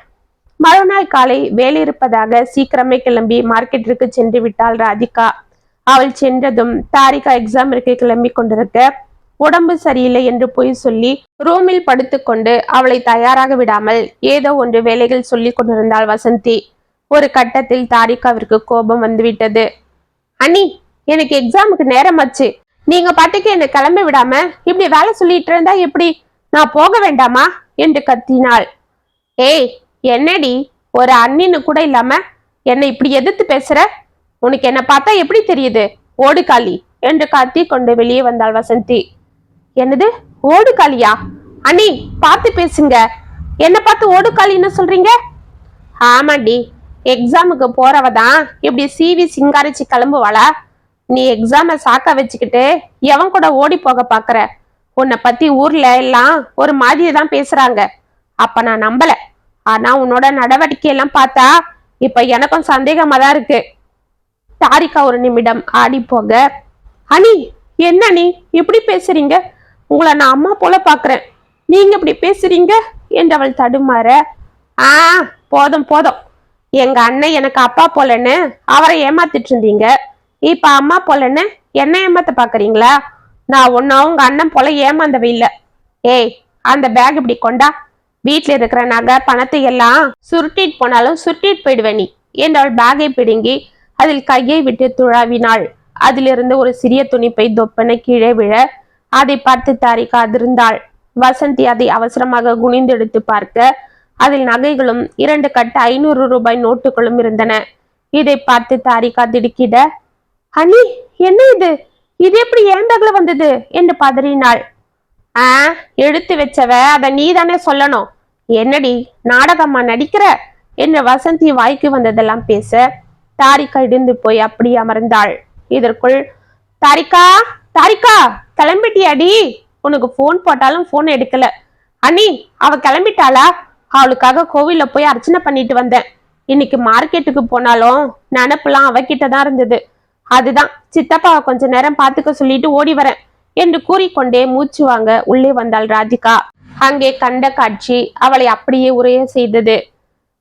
மறுநாள் காலை வேலை இருப்பதாக சீக்கிரமே கிளம்பி மார்க்கெட்டிற்கு சென்று விட்டாள் ராதிகா. அவள் சென்றதும் தாரிகா எக்ஸாம் இருக்க கிளம்பி கொண்டிருக்க உடம்பு சரியில்லை என்று பொய் சொல்லி ரூமில் படுத்துக்கொண்டு அவளை தயாராக விடாமல் ஏதோ ஒன்று வேலைகள் சொல்லி கொண்டிருந்தாள் வசந்தி. ஒரு கட்டத்தில் தாரிகாவிற்கு கோபம் வந்துவிட்டது. அண்ணி, எனக்கு எக்ஸாமுக்கு நேரமாச்சு, நீங்க பாட்டுக்கு என்னை கிளம்ப விடாம இப்படி வேலை சொல்லிட்டு இருந்தா எப்படி? நான் போக வேண்டாமா என்று கத்தினாள். ஏய் என்னடி, ஒரு அண்ணின்னு கூட இல்லாம என்னை இப்படி எதிர்த்து பேசுற? உனக்கு என்ன பார்த்தா எப்படி தெரியுது? ஓடு காளி என்று கத்தி கொண்டு வெளியே வந்தாள் வசந்தி. என்னது ஓடு காளியா? அண்ணி பார்த்து பேசுங்க, என்ன பார்த்து ஓடு காளின்னு சொல்றீங்க? ஆமாண்டி, எக்ஸாமுக்கு போறவதான் இப்படி சீவி சிங்காரிச்சு கிளம்புவாளா? நீ எக்ஸாம சாக்க வச்சுக்கிட்டு எவன் கூட ஓடி போக பாக்குற? உன்னை பத்தி ஊர்ல எல்லாம் ஒரு மாதிரி தான் பேசுறாங்க. அப்ப நான் நம்பல. ஆனா உன்னோட நடவடிக்கை எல்லாம் பார்த்தா இப்ப எனக்கும் சந்தேகமா தான் இருக்கு. தாரிகா ஒரு நிமிடம் ஆடி போக, அனி என்ன நீ இப்படி பேசுறீங்க? உங்களை நான் அம்மா போல பாக்குறேன், நீங்க இப்படி பேசுறீங்க என்று அவள் தடுமாற, போதும் போதும், எங்க அண்ணன் எனக்கு அப்பா போலன்னு அவரை ஏமாத்திட்டு இருந்தீங்க, இப்ப அம்மா போலன்னு என்ன ஏமாத்த பாக்குறீங்களா? நான் ஒன்னும் உங்க அண்ணன் போல ஏமாந்தவ இல்ல. ஏய் அந்த பேக் இப்படி கொண்டா, வீட்டுல இருக்கிற நகை பணத்தை எல்லாம் சுருட்டிட்டு போனாலும் சுருட்டிட்டு போயிடுவேன் நீ என்று அவள் பேக்கை பிடுங்கி அதில் கையை விட்டு துழாவினாள். அதிலிருந்து ஒரு சிறிய துணிப்பை தொப்பனை கீழே விழ அதை பார்த்து தாரிகா அதிர்ந்தாள். வசந்தி அதை அவசரமாக குனிந்து எடுத்து பார்க்க அதில் நகைகளும் 2 கட்டு 500 ரூபாய் நோட்டுகளும் இருந்தன. இதை பார்த்து தாரிகா திடுக்கிட, அண்ணி என்ன இது, இது எப்படி ஏன் பேக்ல வந்தது என்று பதறினாள். எடுத்து வச்சவ அத நீ தானே சொல்லணும், என்னடி நாடகமா நடிக்கிற என்ற வசந்தி வாய்க்கு வந்ததெல்லாம் பேச தாரிகா இடிந்து போய் அப்படி அமர்ந்தாள். இதற்குள் தாரிகா தாரிகா கிளம்பிட்டியாடி? உனக்கு போன் போட்டாலும் போன் எடுக்கல. அண்ணி அவ கிளம்பிட்டாளா? அவளுக்காக கோவில்ல போய் அர்ச்சனை பண்ணிட்டு வந்தேன். இன்னைக்கு மார்க்கெட்டுக்கு போனாலும் நினப்புலாம் அவகிட்டதான் இருந்தது. அதுதான் சித்தப்பாவை கொஞ்ச நேரம் பார்த்துக்க சொல்லிட்டு ஓடி வரேன் என்று கூறிக்கொண்டே மூச்சு வாங்க உள்ளே வந்தாள் ராதிகா. அங்கே கண்ட காட்சி அவளை அப்படியே உரைய செய்தது.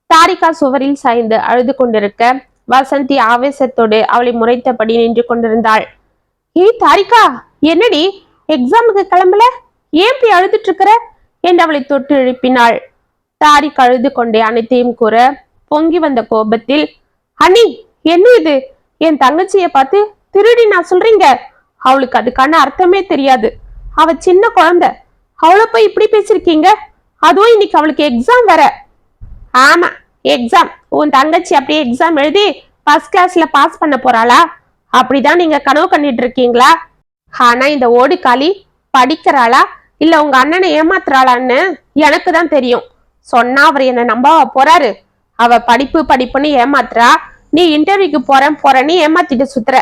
தாரிகா சுவரில் சாய்ந்து அழுது கொண்டிருக்க வசந்தி ஆவேசத்தோடு அவளை முறைத்தபடி நின்று கொண்டிருந்தாள். ஏய் தாரிகா, என்னடி எக்ஸாமுக்கு கிளம்பல? ஏன் இப்படி அழுதுட்டு இருக்கிற என்று அவளை தொட்டு எழுப்பினாள். தாரிகா அழுது கொண்டே அனைத்தையும் கூற பொங்கி வந்த கோபத்தில், அண்ணி என்ன இது? என் தங்கச்சிய பார்த்து திருடி நான் சொல்றீங்க? அவளுக்கு அதுக்கான அர்த்தமே தெரியாது. அவ சின்ன குழந்தை, அவளை போய் இப்படி பேசிருக்கீங்க? அதுவும் இன்னைக்கு அவளுக்கு எக்ஸாம் வேற. ஆமா எக்ஸாம். உன் தங்கச்சி அப்படியே எக்ஸாம் எழுதி ஃபர்ஸ்ட் கிளாஸ்ல பாஸ் பண்ண போறாளா? அப்படிதான் நீங்க கனவு கண்டிட்டு இருக்கீங்களா? ஆனா இந்த ஓடுகாலி படிக்கிறாளா இல்ல உங்க அண்ணனை ஏமாத்துறாளான்னு எனக்கு தான் தெரியும். சொன்னா அவர் என்ன நம்பவா போறாரு? அவ படிப்பு படிப்புன்னு ஏமாத்துறா, நீ இன்டர்வியூக்கு போறேன்னு ஏமாத்திட்டு சுத்துற.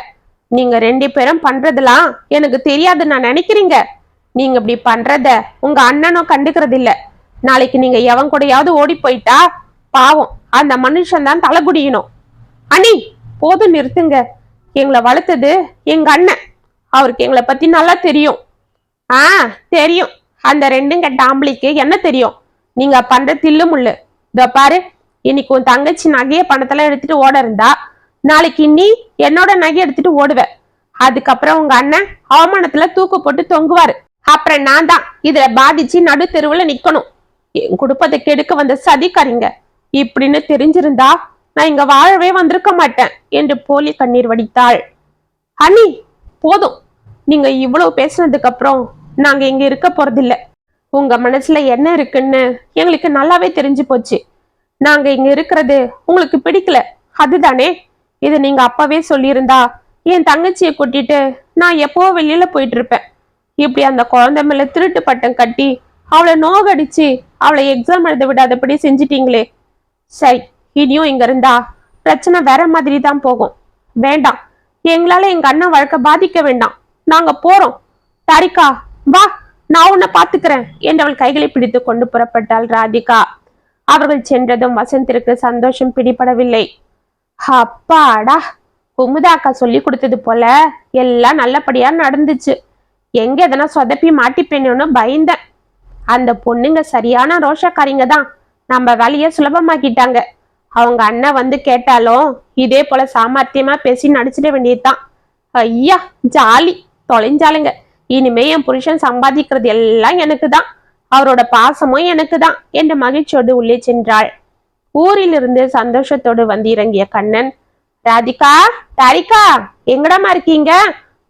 நீங்க 2 பேரும் பண்றதெல்லாம் எனக்கு தெரியாது நான் நினைக்கிறீங்க. நீங்க இப்படி பண்றத உங்க அண்ணனும் கண்டுக்கிறது இல்ல. நாளைக்கு நீங்க எவன் கூடயாவது ஓடி போயிட்டா பாவம் அந்த மனுஷன் தான் தலை குடியணும். அண்ணி போதும் நிறுத்துங்க. எங்களை வளர்த்தது எங்க அண்ணன். அவருக்கு எங்களை பத்தி நல்லா தெரியும். தெரியும். அந்த 2 கெட்ட ஆம்பளைக்கு என்ன தெரியும்? நீங்க பண்ற தில்லு முள்ளு. இதோ பாரு, இன்னைக்கு உன் தங்கச்சி நகைய பணத்தெல்லாம் எடுத்துட்டு ஓட இருந்தா, நாளைக்கு நீ என்னோட நகை எடுத்துட்டு ஓடுவ. அதுக்கப்புறம் உங்க அண்ணன் அவமானத்துல தூக்கு போட்டு தொங்குவாரு. அப்புறம் நான் தான் இதுல பாதிச்சு நடு தெருவுல நிக்கணும். என் குடும்பத்தை கெடுக்க வந்த சதிக்காரிங்க இப்படின்னு தெரிஞ்சிருந்தா நான் இங்க வாழவே வந்திருக்க மாட்டேன் என்று போலி கண்ணீர் வடித்தாள். அண்ணி போதும், நீங்க இவ்வளவு பேசுனதுக்கு அப்புறம் நாங்க இங்க இருக்க போறதில்ல. உங்க மனசுல என்ன இருக்குன்னு எங்களுக்கு நல்லாவே தெரிஞ்சு போச்சு. நாங்க இங்க இருக்கிறது உங்களுக்கு பிடிக்கல, அதுதானே? இது நீங்க அப்பவே சொல்லியிருந்தா என் தங்கச்சியை கூட்டிட்டு நான் எப்போ வெளியில போயிட்டு இருப்பேன். இப்படி அந்த குழந்தை மேல திருட்டு பட்டம் கட்டி அவளை நோகடிச்சு அவளை எக்ஸாம் எழுத விடாதபடி செஞ்சிட்டீங்களே. சரி, இனியும் இங்க இருந்தா பிரச்சனை வேற மாதிரி தான் போகும். வேண்டாம், எங்களால எங்க அண்ணன் வாழ்க்கை பாதிக்க வேண்டாம். நாங்க போறோம். தாரிகா வா, நான் உன்னை பாத்துக்கிறேன் என்று அவள் கைகளை பிடித்து கொண்டு புறப்பட்டாள் ராதிகா. அவர்கள் சென்றதும் வசந்திற்கு சந்தோஷம் பிடிபடவில்லை. அப்பாடா, குமுதாக்கா சொல்லி கொடுத்தது போல எல்லாம் நல்லபடியா நடந்துச்சு. எங்க எதனா சொதப்பி மாட்டிப்பேன்னு பயந்தேன். அந்த பொண்ணுங்க சரியான ரோஷக்காரிங்க தான். நம்ம வேலைய சுலபமாக்கிட்டாங்க. அவங்க அண்ணன் வந்து கேட்டாலும் இதே போல சாமர்த்தியமா பேசி நடிச்சிட வேண்டியதுதான். ஐயா ஜாலி தொலைஞ்சாலுங்க. இனிமே என் புருஷன் சம்பாதிக்கிறது எல்லாம் எனக்கு தான், அவரோட பாசமும் எனக்கு தான் என்று மகிழ்ச்சியோடு உள்ளே சென்றாள். ஊரிலிருந்து சந்தோஷத்தோடு வந்து இறங்கிய கண்ணன், ராதிகா தாரிகா எங்கடமா இருக்கீங்க?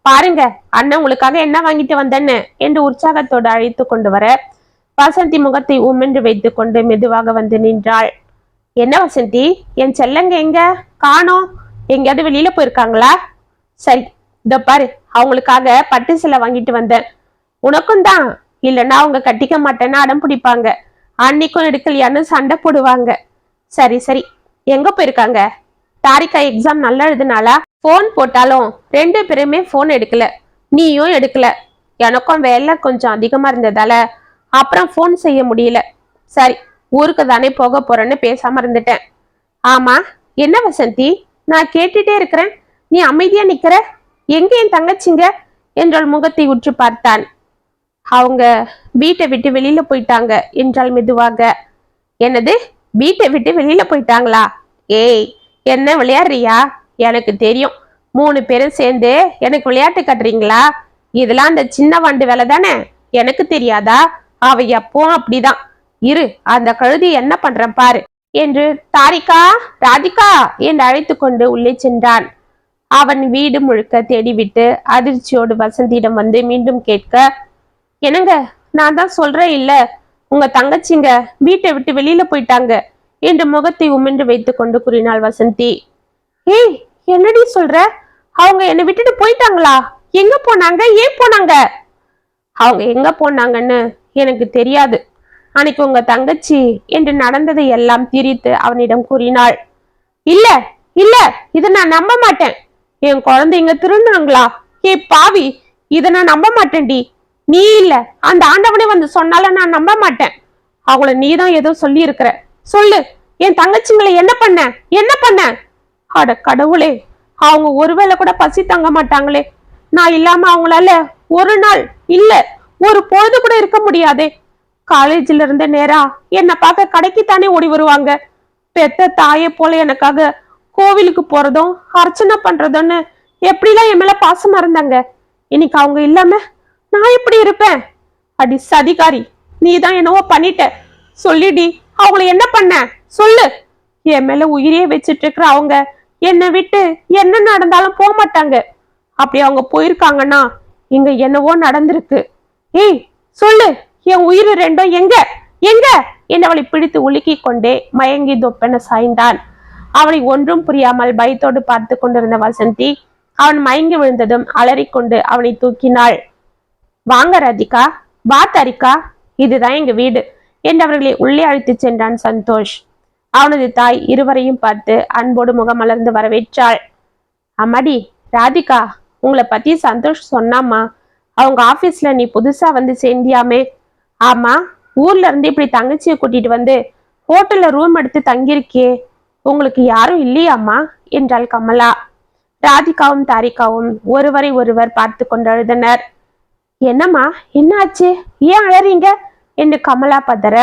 பாருங்க அண்ணன் உங்களுக்காக என்ன வாங்கிட்டு வந்தேன்னு என்று உற்சாகத்தோடு அழைத்து கொண்டு வர வசந்தி முகத்தை உமென்று வைத்து கொண்டு மெதுவாக வந்து நின்றாள். என்ன வசந்தி, என் செல்லங்க எங்க காணோம்? எங்கேயாவது வெளியில போயிருக்காங்களா? சரி, இதோ பாரு, அவங்களுக்காக பட்டு சேலை வாங்கிட்டு வந்தேன். உனக்கும் தான். இல்லைன்னா அவங்க கட்டிக்க மாட்டேன்னு அடம் பிடிப்பாங்க. அன்னைக்கும் எடுக்கலையான்னு சண்டை போடுவாங்க. சரி சரி, எங்க போயிருக்காங்க? தாரிகா எக்ஸாம் நல்லா எழுதுனாலா? போன் போட்டாலும் 2 பேருமே போன் எடுக்கல, நீயும் எடுக்கல. எனக்கும் வேலை கொஞ்சம் அதிகமா இருந்ததால அப்புறம் போன் செய்ய முடியல. சரி, ஊருக்கு தானே போக போறேன்னு பேசாம இருந்துட்டேன். ஆமா என்ன வசந்தி, நான் கேட்டுட்டே இருக்கிறேன், நீ அமைதியா நிக்கிற. எங்க என் தங்கச்சிங்க என்றாள் முகத்தை உற்று பார்த்தான். அவங்க வீட்டை விட்டு வெளியில போயிட்டாங்க என்றாள் மெதுவாக. என்னது, வீட்டை விட்டு வெளியில போயிட்டாங்களா? ஏய் என்ன விளையாடுறியா? எனக்கு தெரியும், 3 பேரும் சேர்ந்து எனக்கு விளையாட்டு கட்டுறீங்களா? இதெல்லாம் அந்த சின்ன வண்டு வேலை தானே, எனக்கு தெரியாதா? அவ எப்பவும் அப்படிதான். இரு, அந்த கழுதி என்ன பண்றேன் பாரு என்று தாரிகா ராதிகா என்று அழைத்து கொண்டு உள்ளே சென்றான். அவன் வீடு முழுக்க தேடிவிட்டு அதிர்ச்சியோடு வசந்தியிடம் வந்து மீண்டும் கேட்க, என்னங்க நான் தான் சொல்றேன் இல்ல, உங்க தங்கச்சிங்க வீட்டை விட்டு வெளியில போயிட்டாங்க என்று முகத்தை உமிழ்ந்து வைத்துக் கொண்டு கூறினாள் வசந்தி. ஏய் என்னடி சொல்ற? அவங்க என்னை விட்டுட்டு போயிட்டாங்களா? எங்க போனாங்க? ஏன் போனாங்க? அவங்க எங்க போனாங்கன்னு எனக்கு தெரியாது. அன்னைக்கு உங்க தங்கச்சி என்று நடந்ததை எல்லாம் திரித்து அவனிடம் கூறினாள். இல்ல இல்ல, இதை நான் நம்ப மாட்டேன். என் குழந்தைங்க திருந்தாங்களா? ஏ பாவி, இதை நான் நம்ப மாட்டேன்டி. நீ இல்ல, அந்த ஆண்டவனே வந்து சொன்னாலும் நான் நம்ப மாட்டேன். அவங்கள நீதான் ஏதோ சொல்லி இருக்கிற. சொல்லு, என் தங்கச்சிங்களை என்ன பண்ண? என்ன பண்ண? அட கடவுளே, அவங்க ஒருவேளை கூட பசி தங்க மாட்டாங்களே. நான் இல்லாம அவங்களால ஒரு நாள் இல்ல ஒரு பொழுது கூட இருக்க முடியாதே. காலேஜ்ல இருந்து நேரா என்னை பார்க்க கடைக்குத்தானே ஓடி வருவாங்க. பெத்த தாயை போல எனக்காக கோவிலுக்கு போறதும் அர்ச்சனை பண்றதும்னு எப்படிலாம் என் மேல பாசமா இருந்தாங்க. இன்னைக்கு அவங்க இல்லாம நான் எப்படி இருப்பேன்? அடி சதிகாரி, நீ தான் என்னவோ பண்ணிட்ட. சொல்லிடி, அவங்கள என்ன பண்ண சொல்லு. என் மேல உயிரே வச்சிட்டு இருக்கிற அவங்க என்னை விட்டு என்ன நடந்தாலும் போக மாட்டாங்க. அப்படி அவங்க போயிருக்காங்கன்னா இங்க என்னவோ நடந்திருக்கு. ஏய் சொல்லு, என் உயிர் ரெண்டும் எங்க எங்க என்னவளை பிடித்து உலுக்கி கொண்டே மயங்கி தொப்பென சாய்ந்தான். அவனை ஒன்றும் புரியாமல் பயத்தோடு பார்த்து கொண்டிருந்த வசந்தி அவன் மயங்கி விழுந்ததும் அலறிக்கொண்டு அவனை தூக்கினாள். வாங்க ராதிகா, வா தாரிகா, இதுதான் எங்க வீடு என்று அவர்களை உள்ளே அழைத்து சென்றான் சந்தோஷ். அவனது தாய் இருவரையும் பார்த்து அன்போடு முகமலர்ந்து வரவேற்றாள். அம்மாடி ராதிகா, உங்களை பத்தி சந்தோஷ் சொன்னாமா. அவங்க ஆபீஸ்ல நீ புதுசா வந்து சேர்ந்தியாமே. ஆமா, ஊர்ல இருந்து இப்படி தங்கச்சியை கூட்டிட்டு வந்து ஹோட்டல்ல ரூம் எடுத்து தங்கியிருக்கியே, உங்களுக்கு யாரும் இல்லையாமா என்றாள் கமலா. ராதிகாவும் தாரிகாவும் ஒருவரை ஒருவர் பார்த்து கொண்டு அழுதனர். என்னம்மா, என்ன ஆச்சு? ஏன் அழறீங்க என்று கமலா பதற.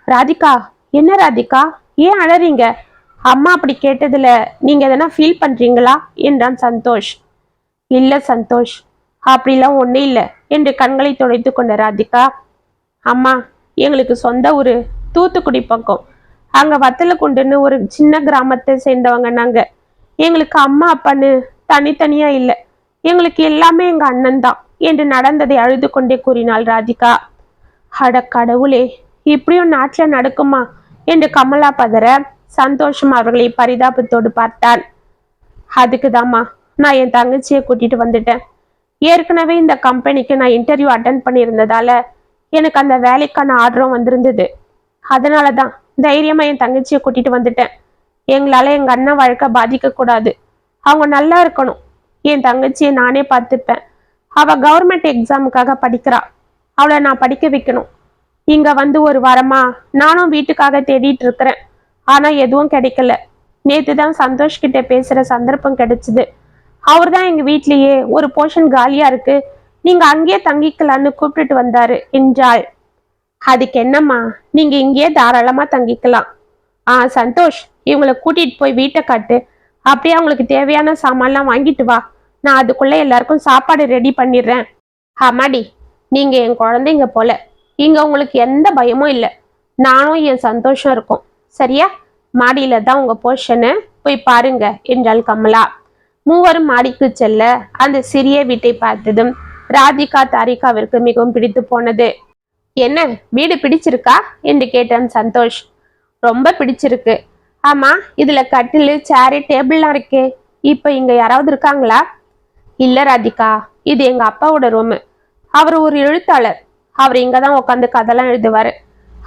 ராதிகா, என்ன ராதிகா, ஏன் அழறீங்க? அம்மா அப்படி கேட்டதுல நீங்க எதனா ஃபீல் பண்றீங்களா என்றான் சந்தோஷ். இல்ல சந்தோஷ், அப்படிலாம் ஒண்ணு இல்லை என்று கண்களை துடைத்து கொண்ட ராதிகா, அம்மா எங்களுக்கு சொந்த ஊரு தூத்துக்குடி பக்கம். அங்க வத்தலக்குண்டுன்னு ஒரு சின்ன கிராமத்தை சேர்ந்தவங்க நாங்க. எங்களுக்கு அம்மா அப்பான்னு தனித்தனியா இல்லை, எங்களுக்கு எல்லாமே எங்க அண்ணன் தான் என்று நடந்ததை அழுது கொண்டே கூறினாள் ராதிகா. அட கடவுளே, இப்படியும் நாட்டுல நடக்குமா என்று கமலா பதற சந்தோஷம் அவர்களை பரிதாபத்தோடு பார்த்தான். அதுக்குதாம்மா நான் என் தங்கச்சியை கூட்டிட்டு வந்துட்டேன். ஏற்கனவே இந்த கம்பெனிக்கு நான் இன்டர்வியூ அட்டன் பண்ணியிருந்ததால எனக்கு அந்த வேலைக்கான ஆர்டரும் வந்திருந்தது. அதனாலதான் தைரியமா என் தங்கச்சியை கூட்டிட்டு வந்துட்டேன். எங்களால எங்க அண்ணன் வாழ்க்கை பாதிக்க கூடாது, அவங்க நல்லா இருக்கணும். என் தங்கச்சியை நானே பார்த்துப்பேன். அவ கவர்மெண்ட் எக்ஸாமுக்காக படிக்கிறா, அவளை நான் படிக்க வைக்கணும். இங்க வந்து ஒரு வாரமா நானும் வீட்டுக்காக தேடிட்டு இருக்கிறேன், ஆனா எதுவும் கிடைக்கல. நேத்துதான் சந்தோஷ் கிட்ட பேசுற சந்தர்ப்பம் கிடைச்சது. அவர் தான் எங்க வீட்லயே ஒரு போர்ஷன் காலியா இருக்கு, நீங்க அங்கேயே தங்கிக்கலான்னு கூப்பிட்டுட்டு வந்தாரு என்றாள். அதுக்கு என்னம்மா, நீங்க இங்கேயே தாராளமா தங்கிக்கலாம். சந்தோஷ், இவங்களை கூட்டிட்டு போய் வீட்டை காட்டு. அப்படியே அவங்களுக்கு தேவையான சாமான்லாம் வாங்கிட்டு வா, நான் அதுக்குள்ள எல்லாருக்கும் சாப்பாடு ரெடி பண்ணிடுறேன். ஆமாடி, நீங்க என் குழந்தைங்க போல, இங்க உங்களுக்கு எந்த பயமும் இல்லை. நானும் என் சந்தோஷம் இருக்கும். சரியா? மாடியில தான் உங்க போர்ஷனு, போய் பாருங்க என்றாள் கமலா. மூவரும் மாடிக்கு செல்ல அந்த சிறிய வீட்டை பார்த்ததும் ராதிகா தாரிகாவிற்கு மிகவும் பிடித்து போனது. என்ன, வீடு பிடிச்சிருக்கா என்று கேட்டான் சந்தோஷ். ரொம்ப பிடிச்சிருக்கு. ஆமா, இதுல கட்டிலு சேரு டேபிள்லாம் இருக்கே, இப்ப இங்க யாராவது இருக்காங்களா? இல்ல ராதிகா, இது எங்க அப்பாவோட ரூமு. அவர் ஒரு எழுத்தாளர், அவர் இங்கதான் உட்காந்து கதைலாம் எழுதுவாரு.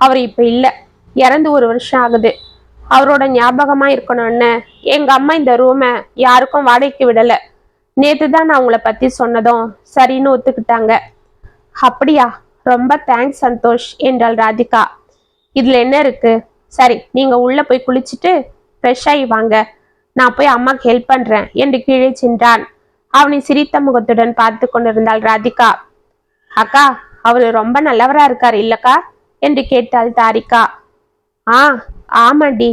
அவர் இப்ப இல்ல, இறந்து ஒரு வருஷம் ஆகுது. அவரோட ஞாபகமா இருக்கணும்னு எங்க அம்மா இந்த ரூமை யாருக்கும் வாடகைக்கு விடல. நேத்து தான் நான் உங்களை பத்தி சொன்னதும் சரின்னு ஒத்துக்கிட்டாங்க. அப்படியா, ரொம்ப தேங்க்ஸ் சந்தோஷ் என்றாள் ராதிகா. இதுல என்ன இருக்கு? சரி, நீங்க உள்ள போய் குளிச்சுட்டு ஃப்ரெஷ் ஆகி வாங்க, நான் போய் அம்மாக்கு ஹெல்ப் பண்றேன் என்று கீழே சென்றான். அவனை சிரித்த முகத்துடன் பார்த்து கொண்டிருந்தாள் ராதிகா. அக்கா, அவரு ரொம்ப நல்லவரா இருக்காரு இல்லக்கா என்று கேட்டாள் தாரிகா. ஆமாண்டி,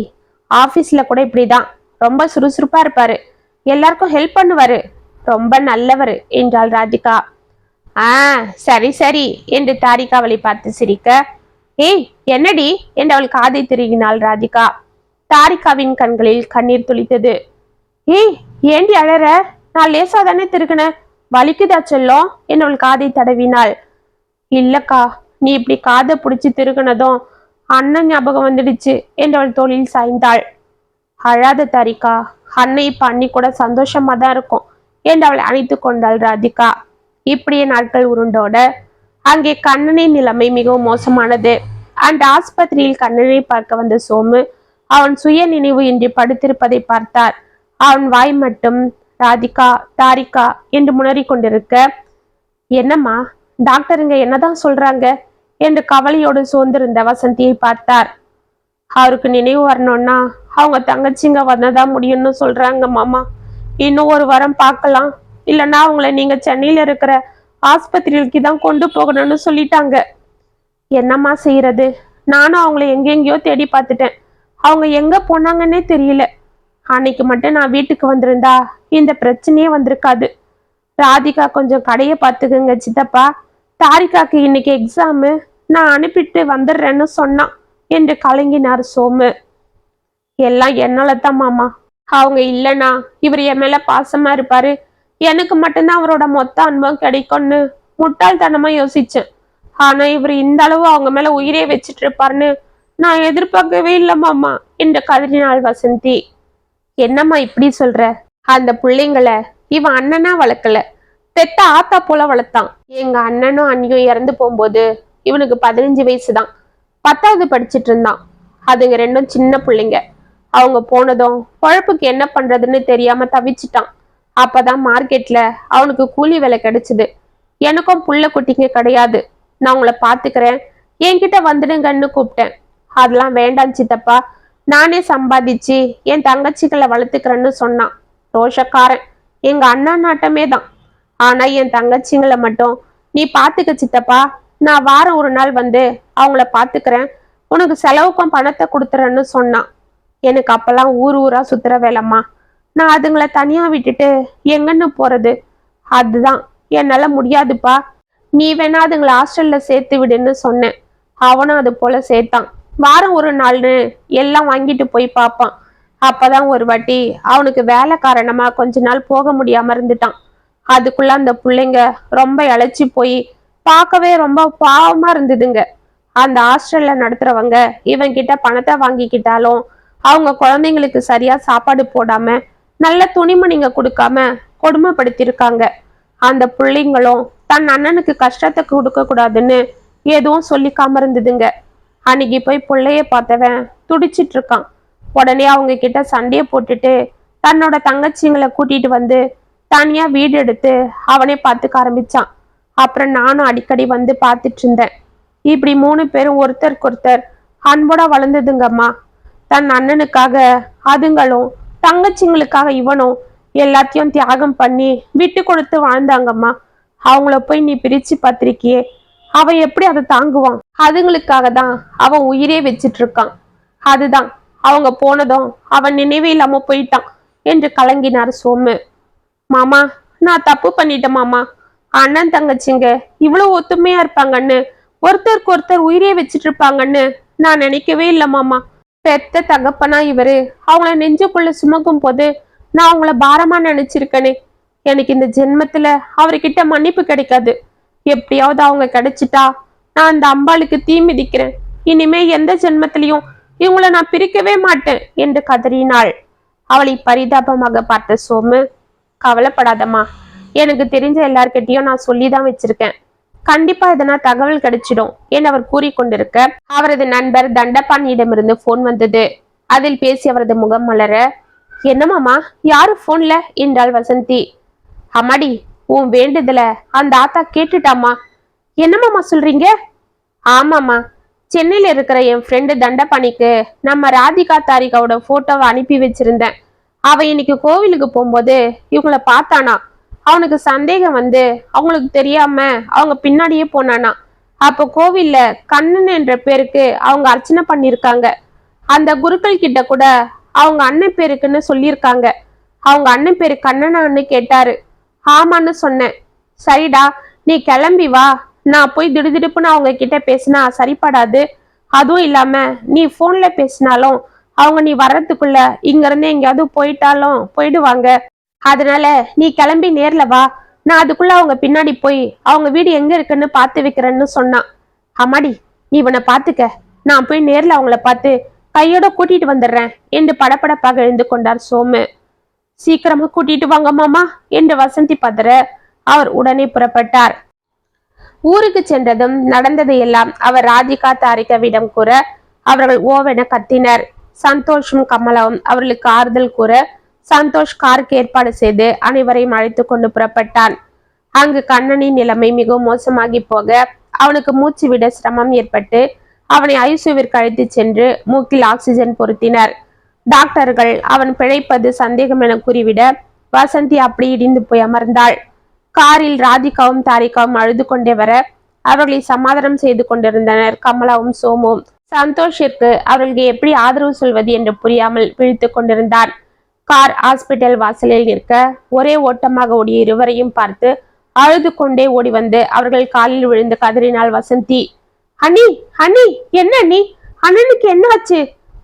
ஆபீஸ்ல கூட இப்படிதான், ரொம்ப சுறுசுறுப்பா இருப்பாரு, எல்லாருக்கும் ஹெல்ப் பண்ணுவாரு, ரொம்ப நல்லவர் என்றாள் ராதிகா. சரி சரி என்று தாரிகா அவளை பார்த்து சிரிக்க, ஏய் என்னடி என்று அவள் காதை திருகினாள் ராதிகா. தாரிகாவின் கண்களில் கண்ணீர் துளித்தது. ஏய் ஏண்டி அழற? நான் லேசா தானே திருகின, வலிக்குதா செல்லும் என்று அவள் காதை தடவினாள். இல்லக்கா, நீ இப்படி காதை பிடிச்சி திருகினதும் அண்ணன் ஞாபகம் வந்துடுச்சு என்று அவள் தோளில் சாய்ந்தாள். அழாத தாரிகா, அன்னை இப்ப அண்ணி கூட சந்தோஷமா தான் இருக்கும் என்று அவள் அணைத்து கொண்டாள் ராதிகா. இப்படியே நாட்கள் உருண்டோட அங்கே கண்ணனின் நிலைமை மிகவும் மோசமானது. அந்த ஆஸ்பத்திரியில் கண்ணனை பார்க்க வந்த சோமு அவன் சுய நினைவு இன்றி படுத்திருப்பதை பார்த்தார். அவன் வாய் மட்டும் ராதிகா தாரிகா என்று முனறிக் கொண்டிருக்க, என்னம்மா டாக்டருங்க என்னதான் சொல்றாங்க என்று கவலையோடு சோர்ந்திருந்த வசந்தியை பார்த்தார். அவருக்கு நினைவு வரணும்னா அவங்க தங்கச்சிங்க வந்ததான் முடியும்னு சொல்றாங்க மாமா. இன்னும் ஒரு வாரம் பார்க்கலாம், இல்லைன்னா அவங்கள நீங்க சென்னையில இருக்கிற ஆஸ்பத்திரிக்கு தான் கொண்டு போகணும்னு சொல்லிட்டாங்க. என்னம்மா செய்யறது? நானும் அவங்கள எங்கெங்கயோ தேடி பார்த்துட்டேன். அவங்க எங்க போனாங்கன்னே தெரியல. அன்னைக்கு மட்டும் நான் வீட்டுக்கு வந்திருந்தா இந்த பிரச்சனையே வந்திருக்காது. ராதிகா கொஞ்சம் கடையை பார்த்துக்குங்க சித்தப்பா, தாரிகாக்கு இன்னைக்கு எக்ஸாமு, நான் அனுப்பிட்டு வந்துடுறேன்னு சொன்னான் என்று கலங்கினார் சோமு. எல்லாம் என்னாலதான் மாமா. அவங்க இல்லைன்னா இவர் என் மேல பாசமா இருப்பாரு, எனக்கு மட்டும்தான் அவரோட மொத்த அன்பம் கிடைக்கும்னு முட்டாள்தனமா யோசிச்சேன். ஆனா இவர் இந்த அளவு அவங்க மேல உயிரே வச்சிட்டு இருப்பாருன்னு நான் எதிர்பார்க்கவே இல்லை மாமா என்று கதறினாள் வசந்தி. என்னம்மா இப்படி சொல்ற? அந்த பிள்ளைங்களை இவன் அண்ணனா வளர்க்கல, பெத்த ஆத்தா போல வளர்த்தான். எங்க அண்ணனும் அண்ணியும் இறந்து போகும்போது இவனுக்கு 15 வயசுதான், 10வது படிச்சிட்டு இருந்தான். அதுங்க ரெண்டும் சின்ன பிள்ளைங்க. அவங்க போனதும் பொழப்புக்கு என்ன பண்றதுன்னு தெரியாம தவிச்சிட்டான். அப்பதான் மார்க்கெட்ல அவனுக்கு கூலி வேலை கிடைச்சது. எனக்கும் புள்ள குட்டிங்க கிடையாது, நான் உங்களை பாத்துக்கிறேன், என்கிட்ட வந்துடுங்கன்னு கூப்பிட்டேன். அதெல்லாம் வேண்டாம் சித்தப்பா, நானே சம்பாதிச்சு என் தங்கச்சிகளை வளர்த்துக்கிறேன்னு சொன்னான். ரோஷக்காரன், எங்க அண்ணா நாட்டமே தான். ஆனா என் தங்கச்சிங்களை மட்டும் நீ பாத்துக்க சித்தப்பா, நான் வாரம் ஒரு நாள் வந்து அவங்கள பாத்துக்கிறேன், உனக்கு செலவுக்கும் பணத்தை கொடுத்துறேன்னு சொன்னான். எனக்கு அப்பெல்லாம் ஊர் ஊரா சுத்துற வேலைம்மா, நான் அதுங்களை தனியா விட்டுட்டு எங்கன்னு போறது? அதுதான் என்னால முடியாதுப்பா, நீ வேணா அதுங்களை ஹாஸ்டல்ல சேர்த்து விடுன்னு சொன்னேன். அவனும் அது போல சேர்த்தான். வாரம் ஒரு நாள்னு எல்லாம் வாங்கிட்டு போய் பார்ப்பான். அப்பதான் ஒரு வாட்டி அவனுக்கு வேலை காரணமா கொஞ்ச நாள் போக முடியாம இருந்துட்டான். அதுக்குள்ள அந்த பிள்ளைங்க ரொம்ப இழைச்சி போய் பார்க்கவே ரொம்ப பாவமா இருந்ததுங்க. அந்த ஹாஸ்டல்ல நடத்துறவங்க இவன் கிட்ட பணத்தை வாங்கிக்கிட்டாலும் அவங்க குழந்தைங்களுக்கு சரியா சாப்பாடு போடாம நல்ல துணிமணிங்க கொடுக்காம கொடுமைப்படுத்திருக்காங்க. அந்த பிள்ளைங்களும் தன் அண்ணனுக்கு கஷ்டத்தை கொடுக்க கூடாதுன்னு எதுவும் சொல்லிக்காம இருந்ததுங்க. அன்னைக்கு போய் பிள்ளைய பார்த்தவன் துடிச்சிட்டு இருக்கான். உடனே அவங்க கிட்ட சண்டையை போட்டுட்டு தன்னோட தங்கச்சிங்களை கூட்டிட்டு வந்து தனியா வீடு எடுத்து அவனே பார்த்துக்க ஆரம்பிச்சான். அப்புறம் நானும் அடிக்கடி வந்து பார்த்துட்டு இருந்தேன். இப்படி 3 பேரும் ஒருத்தருக்கு ஒருத்தர் அன்போட வளர்ந்ததுங்கம்மா. தன் அண்ணனுக்காக அதுங்களும் தங்கச்சிங்களுக்காக இவனும் எல்லாத்தையும் தியாகம் பண்ணி விட்டு கொடுத்து வாழ்ந்தாங்கம்மா. அவங்கள போய் நீ பிரிச்சு பார்த்திருக்கியே, அவன் எப்படி அதை தாங்குவான்? அதுங்களுக்காக தான் அவன் உயிரே வச்சிட்டு இருக்கான். அதுதான் அவங்க போனதும் அவன் நினைவே இல்லாம போயிட்டான் என்று கலங்கினார் சோமு. மாமா, நான் தப்பு பண்ணிட்டேன் மாமா. அண்ணன் தங்கச்சிங்க இவ்வளவு ஒத்துமையா இருப்பாங்கன்னு, ஒருத்தருக்கு ஒருத்தர் உயிரே வச்சிட்டு இருப்பாங்கன்னு நான் நினைக்கவே இல்லை மாமா. பெத்த தகப்பனா இவரு அவங்கள நெஞ்சுக்குள்ள சுமக்கும் போது நான் அவங்கள பாரமா நினைச்சிருக்கேனே. எனக்கு இந்த ஜென்மத்துல அவர்கிட்ட மன்னிப்பு கிடைக்காது. எப்படியாவது அவங்க கிடைச்சிட்டா நான் அந்த அம்பாளுக்கு தீ மிதிக்கிறேன். இனிமே எந்த ஜென்மத்திலையும் இவங்களை நான் பிரிக்கவே மாட்டேன் என்று கதறினாள். அவளை பரிதாபமாக பார்த்த சோமு, கவலைப்படாதம்மா, எனக்கு தெரிஞ்ச எல்லார்கிட்டையும் நான் சொல்லிதான் வச்சிருக்கேன். கண்டிப்பா எதனா தகவல் கிடைச்சிடும் என்று அவர் கூறிக்கொண்டிருக்க அவரது நண்பர் தண்டபாணியிடமிருந்து போன் வந்தது. அதில் பேசி அவரது முகம் மலர, என்னமாமா, யாரு போன்ல என்றாள் வசந்தி. அம்மாடி, உன் வேண்டுதல அந்த ஆத்தா கேட்டுட்டாமா. என்னமாமா சொல்றீங்க? ஆமாம்மா, சென்னையில இருக்கிற என் ஃப்ரெண்டு தண்டபாணிக்கு நம்ம ராதிகா தாரிகாவோட போட்டோவை அனுப்பி வச்சிருந்தேன். அவ இன்னைக்கு கோவிலுக்கு போகும்போது இவங்கள பார்த்தானா. அவனுக்கு சந்தேகம் வந்து அவங்களுக்கு தெரியாம அவங்க பின்னாடியே போனானா. அப்ப கோவில்ல கண்ணன் என்ற பேருக்கு அவங்க அர்ச்சனை பண்ணிருக்காங்க. அந்த குருக்கள் கிட்ட கூட அவங்க அண்ணன் பேருக்குன்னு சொல்லியிருக்காங்க. அவங்க அண்ணன் பேரு கண்ணனான்னு கேட்டாரு. ஆமான்னு சொன்னேன். சரிடா, நீ கிளம்பி வா, நான் போய் திடுதிடுப்புன்னு அவங்க கிட்ட பேசினா சரிப்படாது. அதுவும் இல்லாம நீ போன்ல பேசினாலும் அவங்க நீ வர்றதுக்குள்ள இங்க இருந்து எங்கேயாவது போயிட்டாலும் போயிடுவாங்க. அதனால நீ கிளம்பி நேர்ல வா, நான் அதுக்குள்ள அவங்க பின்னாடி போய் அவங்க வீடு எங்க இருக்குன்னு பார்த்து வைக்கிறேன்னு சொன்னான். அம்மாடி, நீ இவனை பாத்துக்க, நான் போய் நேர்ல அவங்கள பார்த்து கையோட கூட்டிட்டு வந்துடுறேன் என்று படபடப்பாக எழுந்து கொண்டார் சோமு. சீக்கிரமா கூட்டிட்டு வாங்க மாமா என்று வசந்தி பதற அவர் உடனே புறப்பட்டார். ஊருக்கு சென்றதும் நடந்ததையெல்லாம் அவர் ராதிகா தாரிகாவிடம் கூற அவர்கள் ஓவென கத்தினர். சந்தோஷும் கமலாவும் அவர்களுக்கு ஆறுதல் கூற சந்தோஷ் காருக்கு ஏற்பாடு செய்து அனைவரையும் அழைத்து கொண்டு புறப்பட்டான். அங்கு கண்ணனின் நிலைமை மிகவும் மோசமாகி போக அவனுக்கு மூச்சு விட சிரமம் ஏற்பட்டு அவனை ஐசியூவிற்கு அழைத்து சென்று மூக்கில் ஆக்சிஜன் பொருத்தினர். டாக்டர்கள் அவன் பிழைப்பது சந்தேகம் என கூறிவிட வசந்தி அப்படி இடிந்து போய் அமர்ந்தாள். காரில் ராதிகாவும் தாரிகாவும் அழுது கொண்டே வர அவர்களை சமாதானம் செய்து கொண்டிருந்தனர் கமலாவும் சோமுவும். சந்தோஷிற்கு அவர்களுக்கு எப்படி ஆதரவு சொல்வது என்று புரியாமல் விழித்துக் கொண்டிருந்தான். கார் ஹாஸ்பிட்டல் வாசலில் நிற்க ஒரே ஓட்டமாக ஓடிய இருவரையும் பார்த்து அழுது கொண்டே ஓடி வந்து அவர்கள் காலில் விழுந்து கதறினாள் வசந்தி. அண்ணி, அண்ணி, என்ன அண்ணி, அண்ணனுக்கு என்ன ஆச்சு?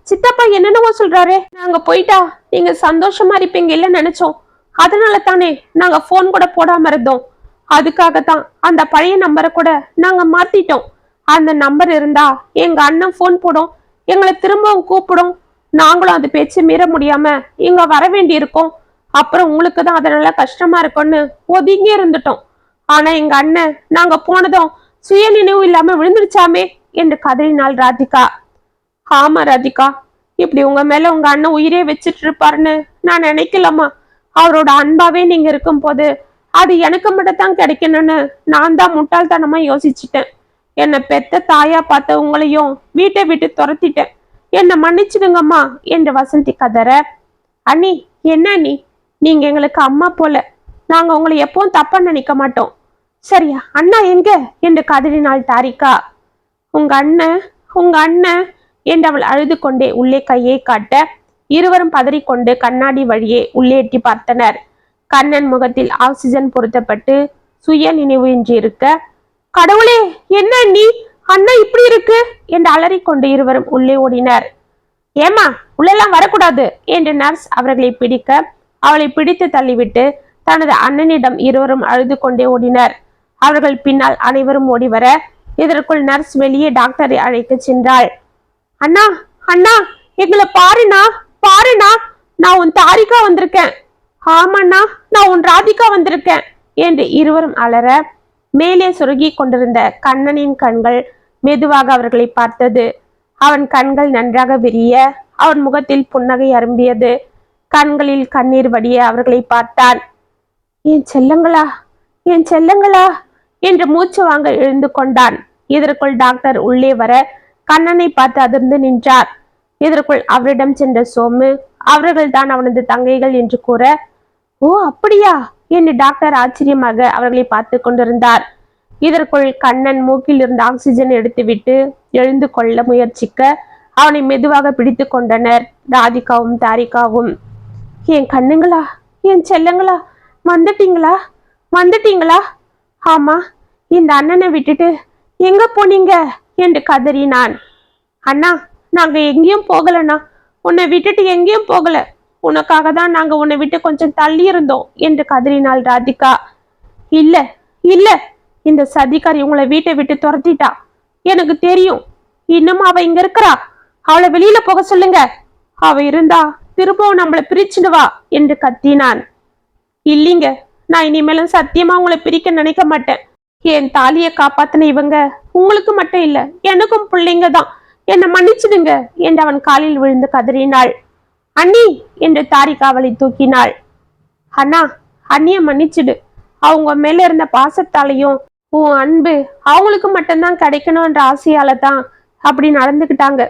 சித்தப்பா என்னென்னவோ சொல்றாரு. நாங்க போயிட்டா நீங்க சந்தோஷமா இருப்பீங்க இல்ல நினைச்சோம். அதனால தானே நாங்க போன் கூட போடாம இருந்தோம். அதுக்காகத்தான் அந்த பழைய நம்பரை கூட நாங்க மாத்திட்டோம். அந்த நம்பர் இருந்தா எங்க அண்ணன் போன் போடும், எங்களை திரும்பவும் கூப்பிடும். நாங்களும் அது பேச்சு மீற முடியாம இங்க வர வேண்டி இருக்கோம். அப்புறம் உங்களுக்கு தான் அதனால கஷ்டமா இருக்கும்னு ஒதுங்கி இருந்துட்டோம். ஆனா எங்க அண்ணன் நாங்க போனதும் சுய நினைவு இல்லாம விழுந்துருச்சாமே என்று கதறினாள் ராதிகா. ஆமா ராதிகா, இப்படி உங்க மேல உங்க அண்ணன் உயிரே வச்சிட்டு இருப்பாருன்னு நான் நினைக்கலாமா? அவரோட அன்பாவே நீங்க இருக்கும் போது அது எனக்கு மட்டும் தான் கிடைக்கணும்னு நான் தான் முட்டாள்தனமா யோசிச்சுட்டேன். என்னை பெத்த தாயா பார்த்த உங்களையும் வீட்டை விட்டு துரத்திட்டேன். என்னை மன்னிச்சிடுங்கம்மா என்று வசந்தி கதற. அண்ணி, என்ன அண்ணி, நீங்க எங்களுக்கு அம்மா போல. நாங்க உங்களை எப்பவும் தப்பா நினைக்க மாட்டோம். சரியா அண்ணா எங்க என்று கதறினாள் தாரிகா. உங்க அண்ணன் என்று அவள் அழுது கொண்டே உள்ளே கையை காட்ட இருவரும் பதறிக்கொண்டு கண்ணாடி வழியே உள்ளே எட்டி பார்த்தனர். கண்ணன் முகத்தில் ஆக்சிஜன் பொருத்தப்பட்டு சுய நினைவு இன்றி இருக்க, கடவுளே என்ன நீ, அண்ணா இப்படி இருக்கு என்று அலறிக்கொண்டு இருவரும் உள்ளே ஓடினர். ஏமா உள்ளெல்லாம் வரக்கூடாது என்று நர்ஸ் அவர்களை பிடிக்க அவளை பிடித்து தள்ளிவிட்டு தனது அண்ணனிடம் இருவரும் அழுது கொண்டே ஓடினர். அவர்கள் பின்னால் அனைவரும் ஓடி வர இதற்குள் நர்ஸ் வெளியே டாக்டரை அழைக்க சென்றாள். அண்ணா, அண்ணா, எங்களை பாருண்ணா, பாருண்ணா, நான் உன் தாரிகா வந்திருக்கேன். ஆமாண்ணா, நான் உன் ராதிகா வந்திருக்கேன் என்று இருவரும் அலற மேலே சுருகி கொண்டிருந்த கண்ணனின் கண்கள் மெதுவாக அவர்களை பார்த்தது. அவன் கண்கள் நன்றாக விரிய அவன் முகத்தில் புன்னகை அரும்பியது. கண்களில் கண்ணீர் வடிய அவர்களை பார்த்தான். என் செல்லங்களா, என் செல்லங்களா என்று மூச்சு வாங்க எழுந்து கொண்டான். இதற்குள் டாக்டர் உள்ளே வர கண்ணனை பார்த்து அதிர்ந்து நின்றார். இதற்குள் அவரிடம் சென்ற சோமு அவர்கள் தான் அவனது தங்கைகள் என்று கூற, ஓ அப்படியா என்று டாக்டர் ஆச்சரியமாக அவர்களை பார்த்து கொண்டிருந்தார். இதற்குள் கண்ணன் மூக்கில் இருந்த ஆக்சிஜன் எடுத்துவிட்டு எழுந்து கொள்ள முயற்சிக்க அவனை மெதுவாக பிடித்து கொண்டனர் ராதிகாவும் தாரிகாவும். என் கண்ணுங்களா, என் செல்லங்களா, வந்துட்டீங்களா, வந்துட்டீங்களா? ஆமா, இந்த அண்ணனை விட்டுட்டு எங்க போனீங்க என்று கதறினான். அண்ணா, நாங்க எங்கேயும் போகலண்ணா, உன்னை விட்டுட்டு எங்கேயும் போகல. உனக்காக தான் நாங்க உன்னை விட்டு கொஞ்சம் தள்ளி இருந்தோம் என்று கதறினாள் ராதிகா. இல்ல இல்ல, இந்த சதிகாரி உங்களை வீட்டை விட்டு துரத்திட்டா. எனக்கு தெரியும். இன்னும் அவ இங்க இருக்கிறா. அவளை வெளியில போக சொல்லுங்க. அவ இருந்தா திரும்பவும் நம்மளை பிரிச்சுடுவா என்று கத்தினான். இல்லைங்க, நான் இனிமேலும் சத்தியமா உங்களை பிரிக்க நினைக்க மாட்டேன். என் தாலியை காப்பாத்தின இவங்க உங்களுக்கு மட்டும் இல்ல, எனக்கும் பிள்ளைங்க தான். என்னை மன்னிச்சிடுங்க என்று அவன் காலில் விழுந்து கதறினாள். அண்ணி என்று தாரிகா அவளை தூக்கினாள். அண்ணா, அண்ணிய மன்னிச்சிடு. அவங்க மேல இருந்த பாசத்தாலையும் உன் அன்பு அவங்களுக்கு மட்டும்தான் கிடைக்கணும்ன்ற ஆசையால தான் அப்படி நடந்துக்கிட்டாங்க.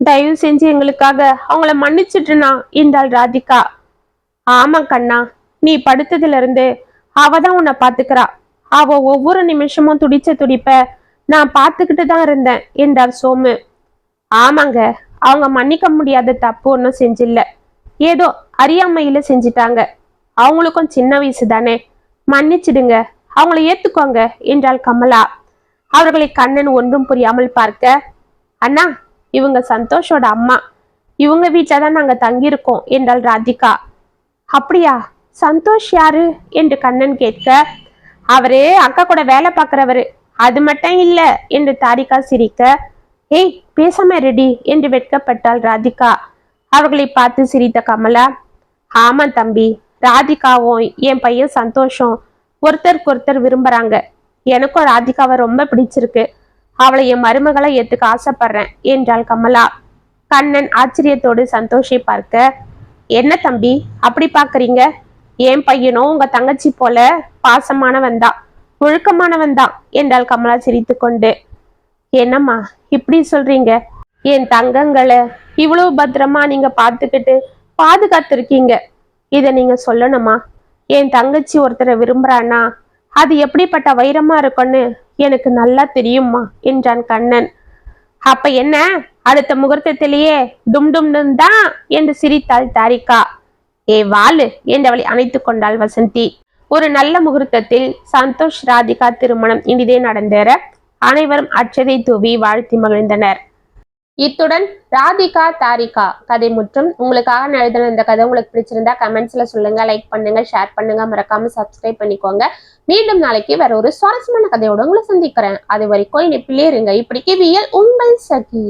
தயவு செஞ்சு எங்களுக்காக அவங்கள மன்னிச்சிட்டுனா என்றாள் ராதிகா. ஆமா கண்ணா, நீ படுத்ததுல இருந்து அவ தான் உன்னை பாத்துக்கிறா. அவ ஒவ்வொரு நிமிஷமும் துடிச்ச துடிப்ப நான் பார்த்துக்கிட்டு தான் இருந்தேன் என்றார் சோமு. ஆமாங்க, அவங்க மன்னிக்க முடியாத தப்பு ஒன்றும் செஞ்சில்ல, ஏதோ அறியாமையில செஞ்சிட்டாங்க. அவங்களுக்கும் சின்ன வயசு தானே, மன்னிச்சிடுங்க, அவங்கள ஏத்துக்கோங்க என்றாள் கமலா. அவர்களை கண்ணன் ஒன்றும் புரியாமல் பார்க்க, அண்ணா, இவங்க சந்தோஷோட அம்மா, இவங்க வீட்டில தான் நாங்க தங்கியிருக்கோம் என்றாள் ராதிகா. அப்படியா, சந்தோஷ் யாரு என்று கண்ணன் கேட்க, அவரு அக்கா கூட வேலை பார்க்கிறவரு. அது மட்டும் இல்ல என்று தாரிகா சிரிக்க, ஏய் பேசாம ரெடி என்று வெட்கப்பட்டாள் ராதிகா. அவர்களை பார்த்து சிரித்த கமலா, ஆமா தம்பி, ராதிகாவும் என் பையன் சந்தோஷம் ஒருத்தருக்கு ஒருத்தர் விரும்புறாங்க. எனக்கும் ராதிகாவை ரொம்ப பிடிச்சிருக்கு. அவளை என் மருமகளை ஏத்துக்க ஆசைப்படுறேன் என்றாள் கமலா. கண்ணன் ஆச்சரியத்தோடு சந்தோஷை பார்க்க, என்ன தம்பி அப்படி பாக்குறீங்க? என் பையனும் உங்க தங்கச்சி போல பாசமானவன் தான், ஒழுக்கமானவன் தான் என்றாள் கமலா சிரித்து கொண்டு. என்னம்மா இப்படி சொல்றீங்க? என் தங்கங்களை இவ்வளவு பத்திரமா நீங்க பாதுகாத்திருக்கீங்க. இத நீங்க சொல்லணுமா? என் தங்கச்சி ஒருத்தரை விரும்புறானா அது எப்படிப்பட்ட வைரமா இருக்கும்னு எனக்கு நல்லா தெரியுமா என்றான் கண்ணன். அப்ப என்ன, அடுத்த முகூர்த்தத்திலேயே டும் டும் டும் தான் என்று சிரித்தாள் தாரிகா. ஏ வாளு என்றவளை அணைத்து கொண்டாள் வசந்தி. ஒரு நல்ல முகூர்த்தத்தில் சந்தோஷ் ராதிகா திருமணம் இனிதே நடந்தேற அனைவரும் அச்சதை தூவி வாழ்த்தி மகிழ்ந்தனர். இத்துடன் ராதிகா தாரிகா கதை முற்றும். உங்களுக்காக எழுதின இந்த கதை உங்களுக்கு பிடிச்சிருந்தா கமெண்ட்ஸ்ல சொல்லுங்க, லைக் பண்ணுங்க, ஷேர் பண்ணுங்க, மறக்காம சப்ஸ்கிரைப் பண்ணிக்கோங்க. மீண்டும் நாளைக்கு வேற ஒரு சுவாரஸ்யமான கதையோட உங்களை சந்திக்கிறேன். அது வரைக்கும் இனிப்பிலே இருங்க. இப்படிக்கு வியல் உங்கள் சகி.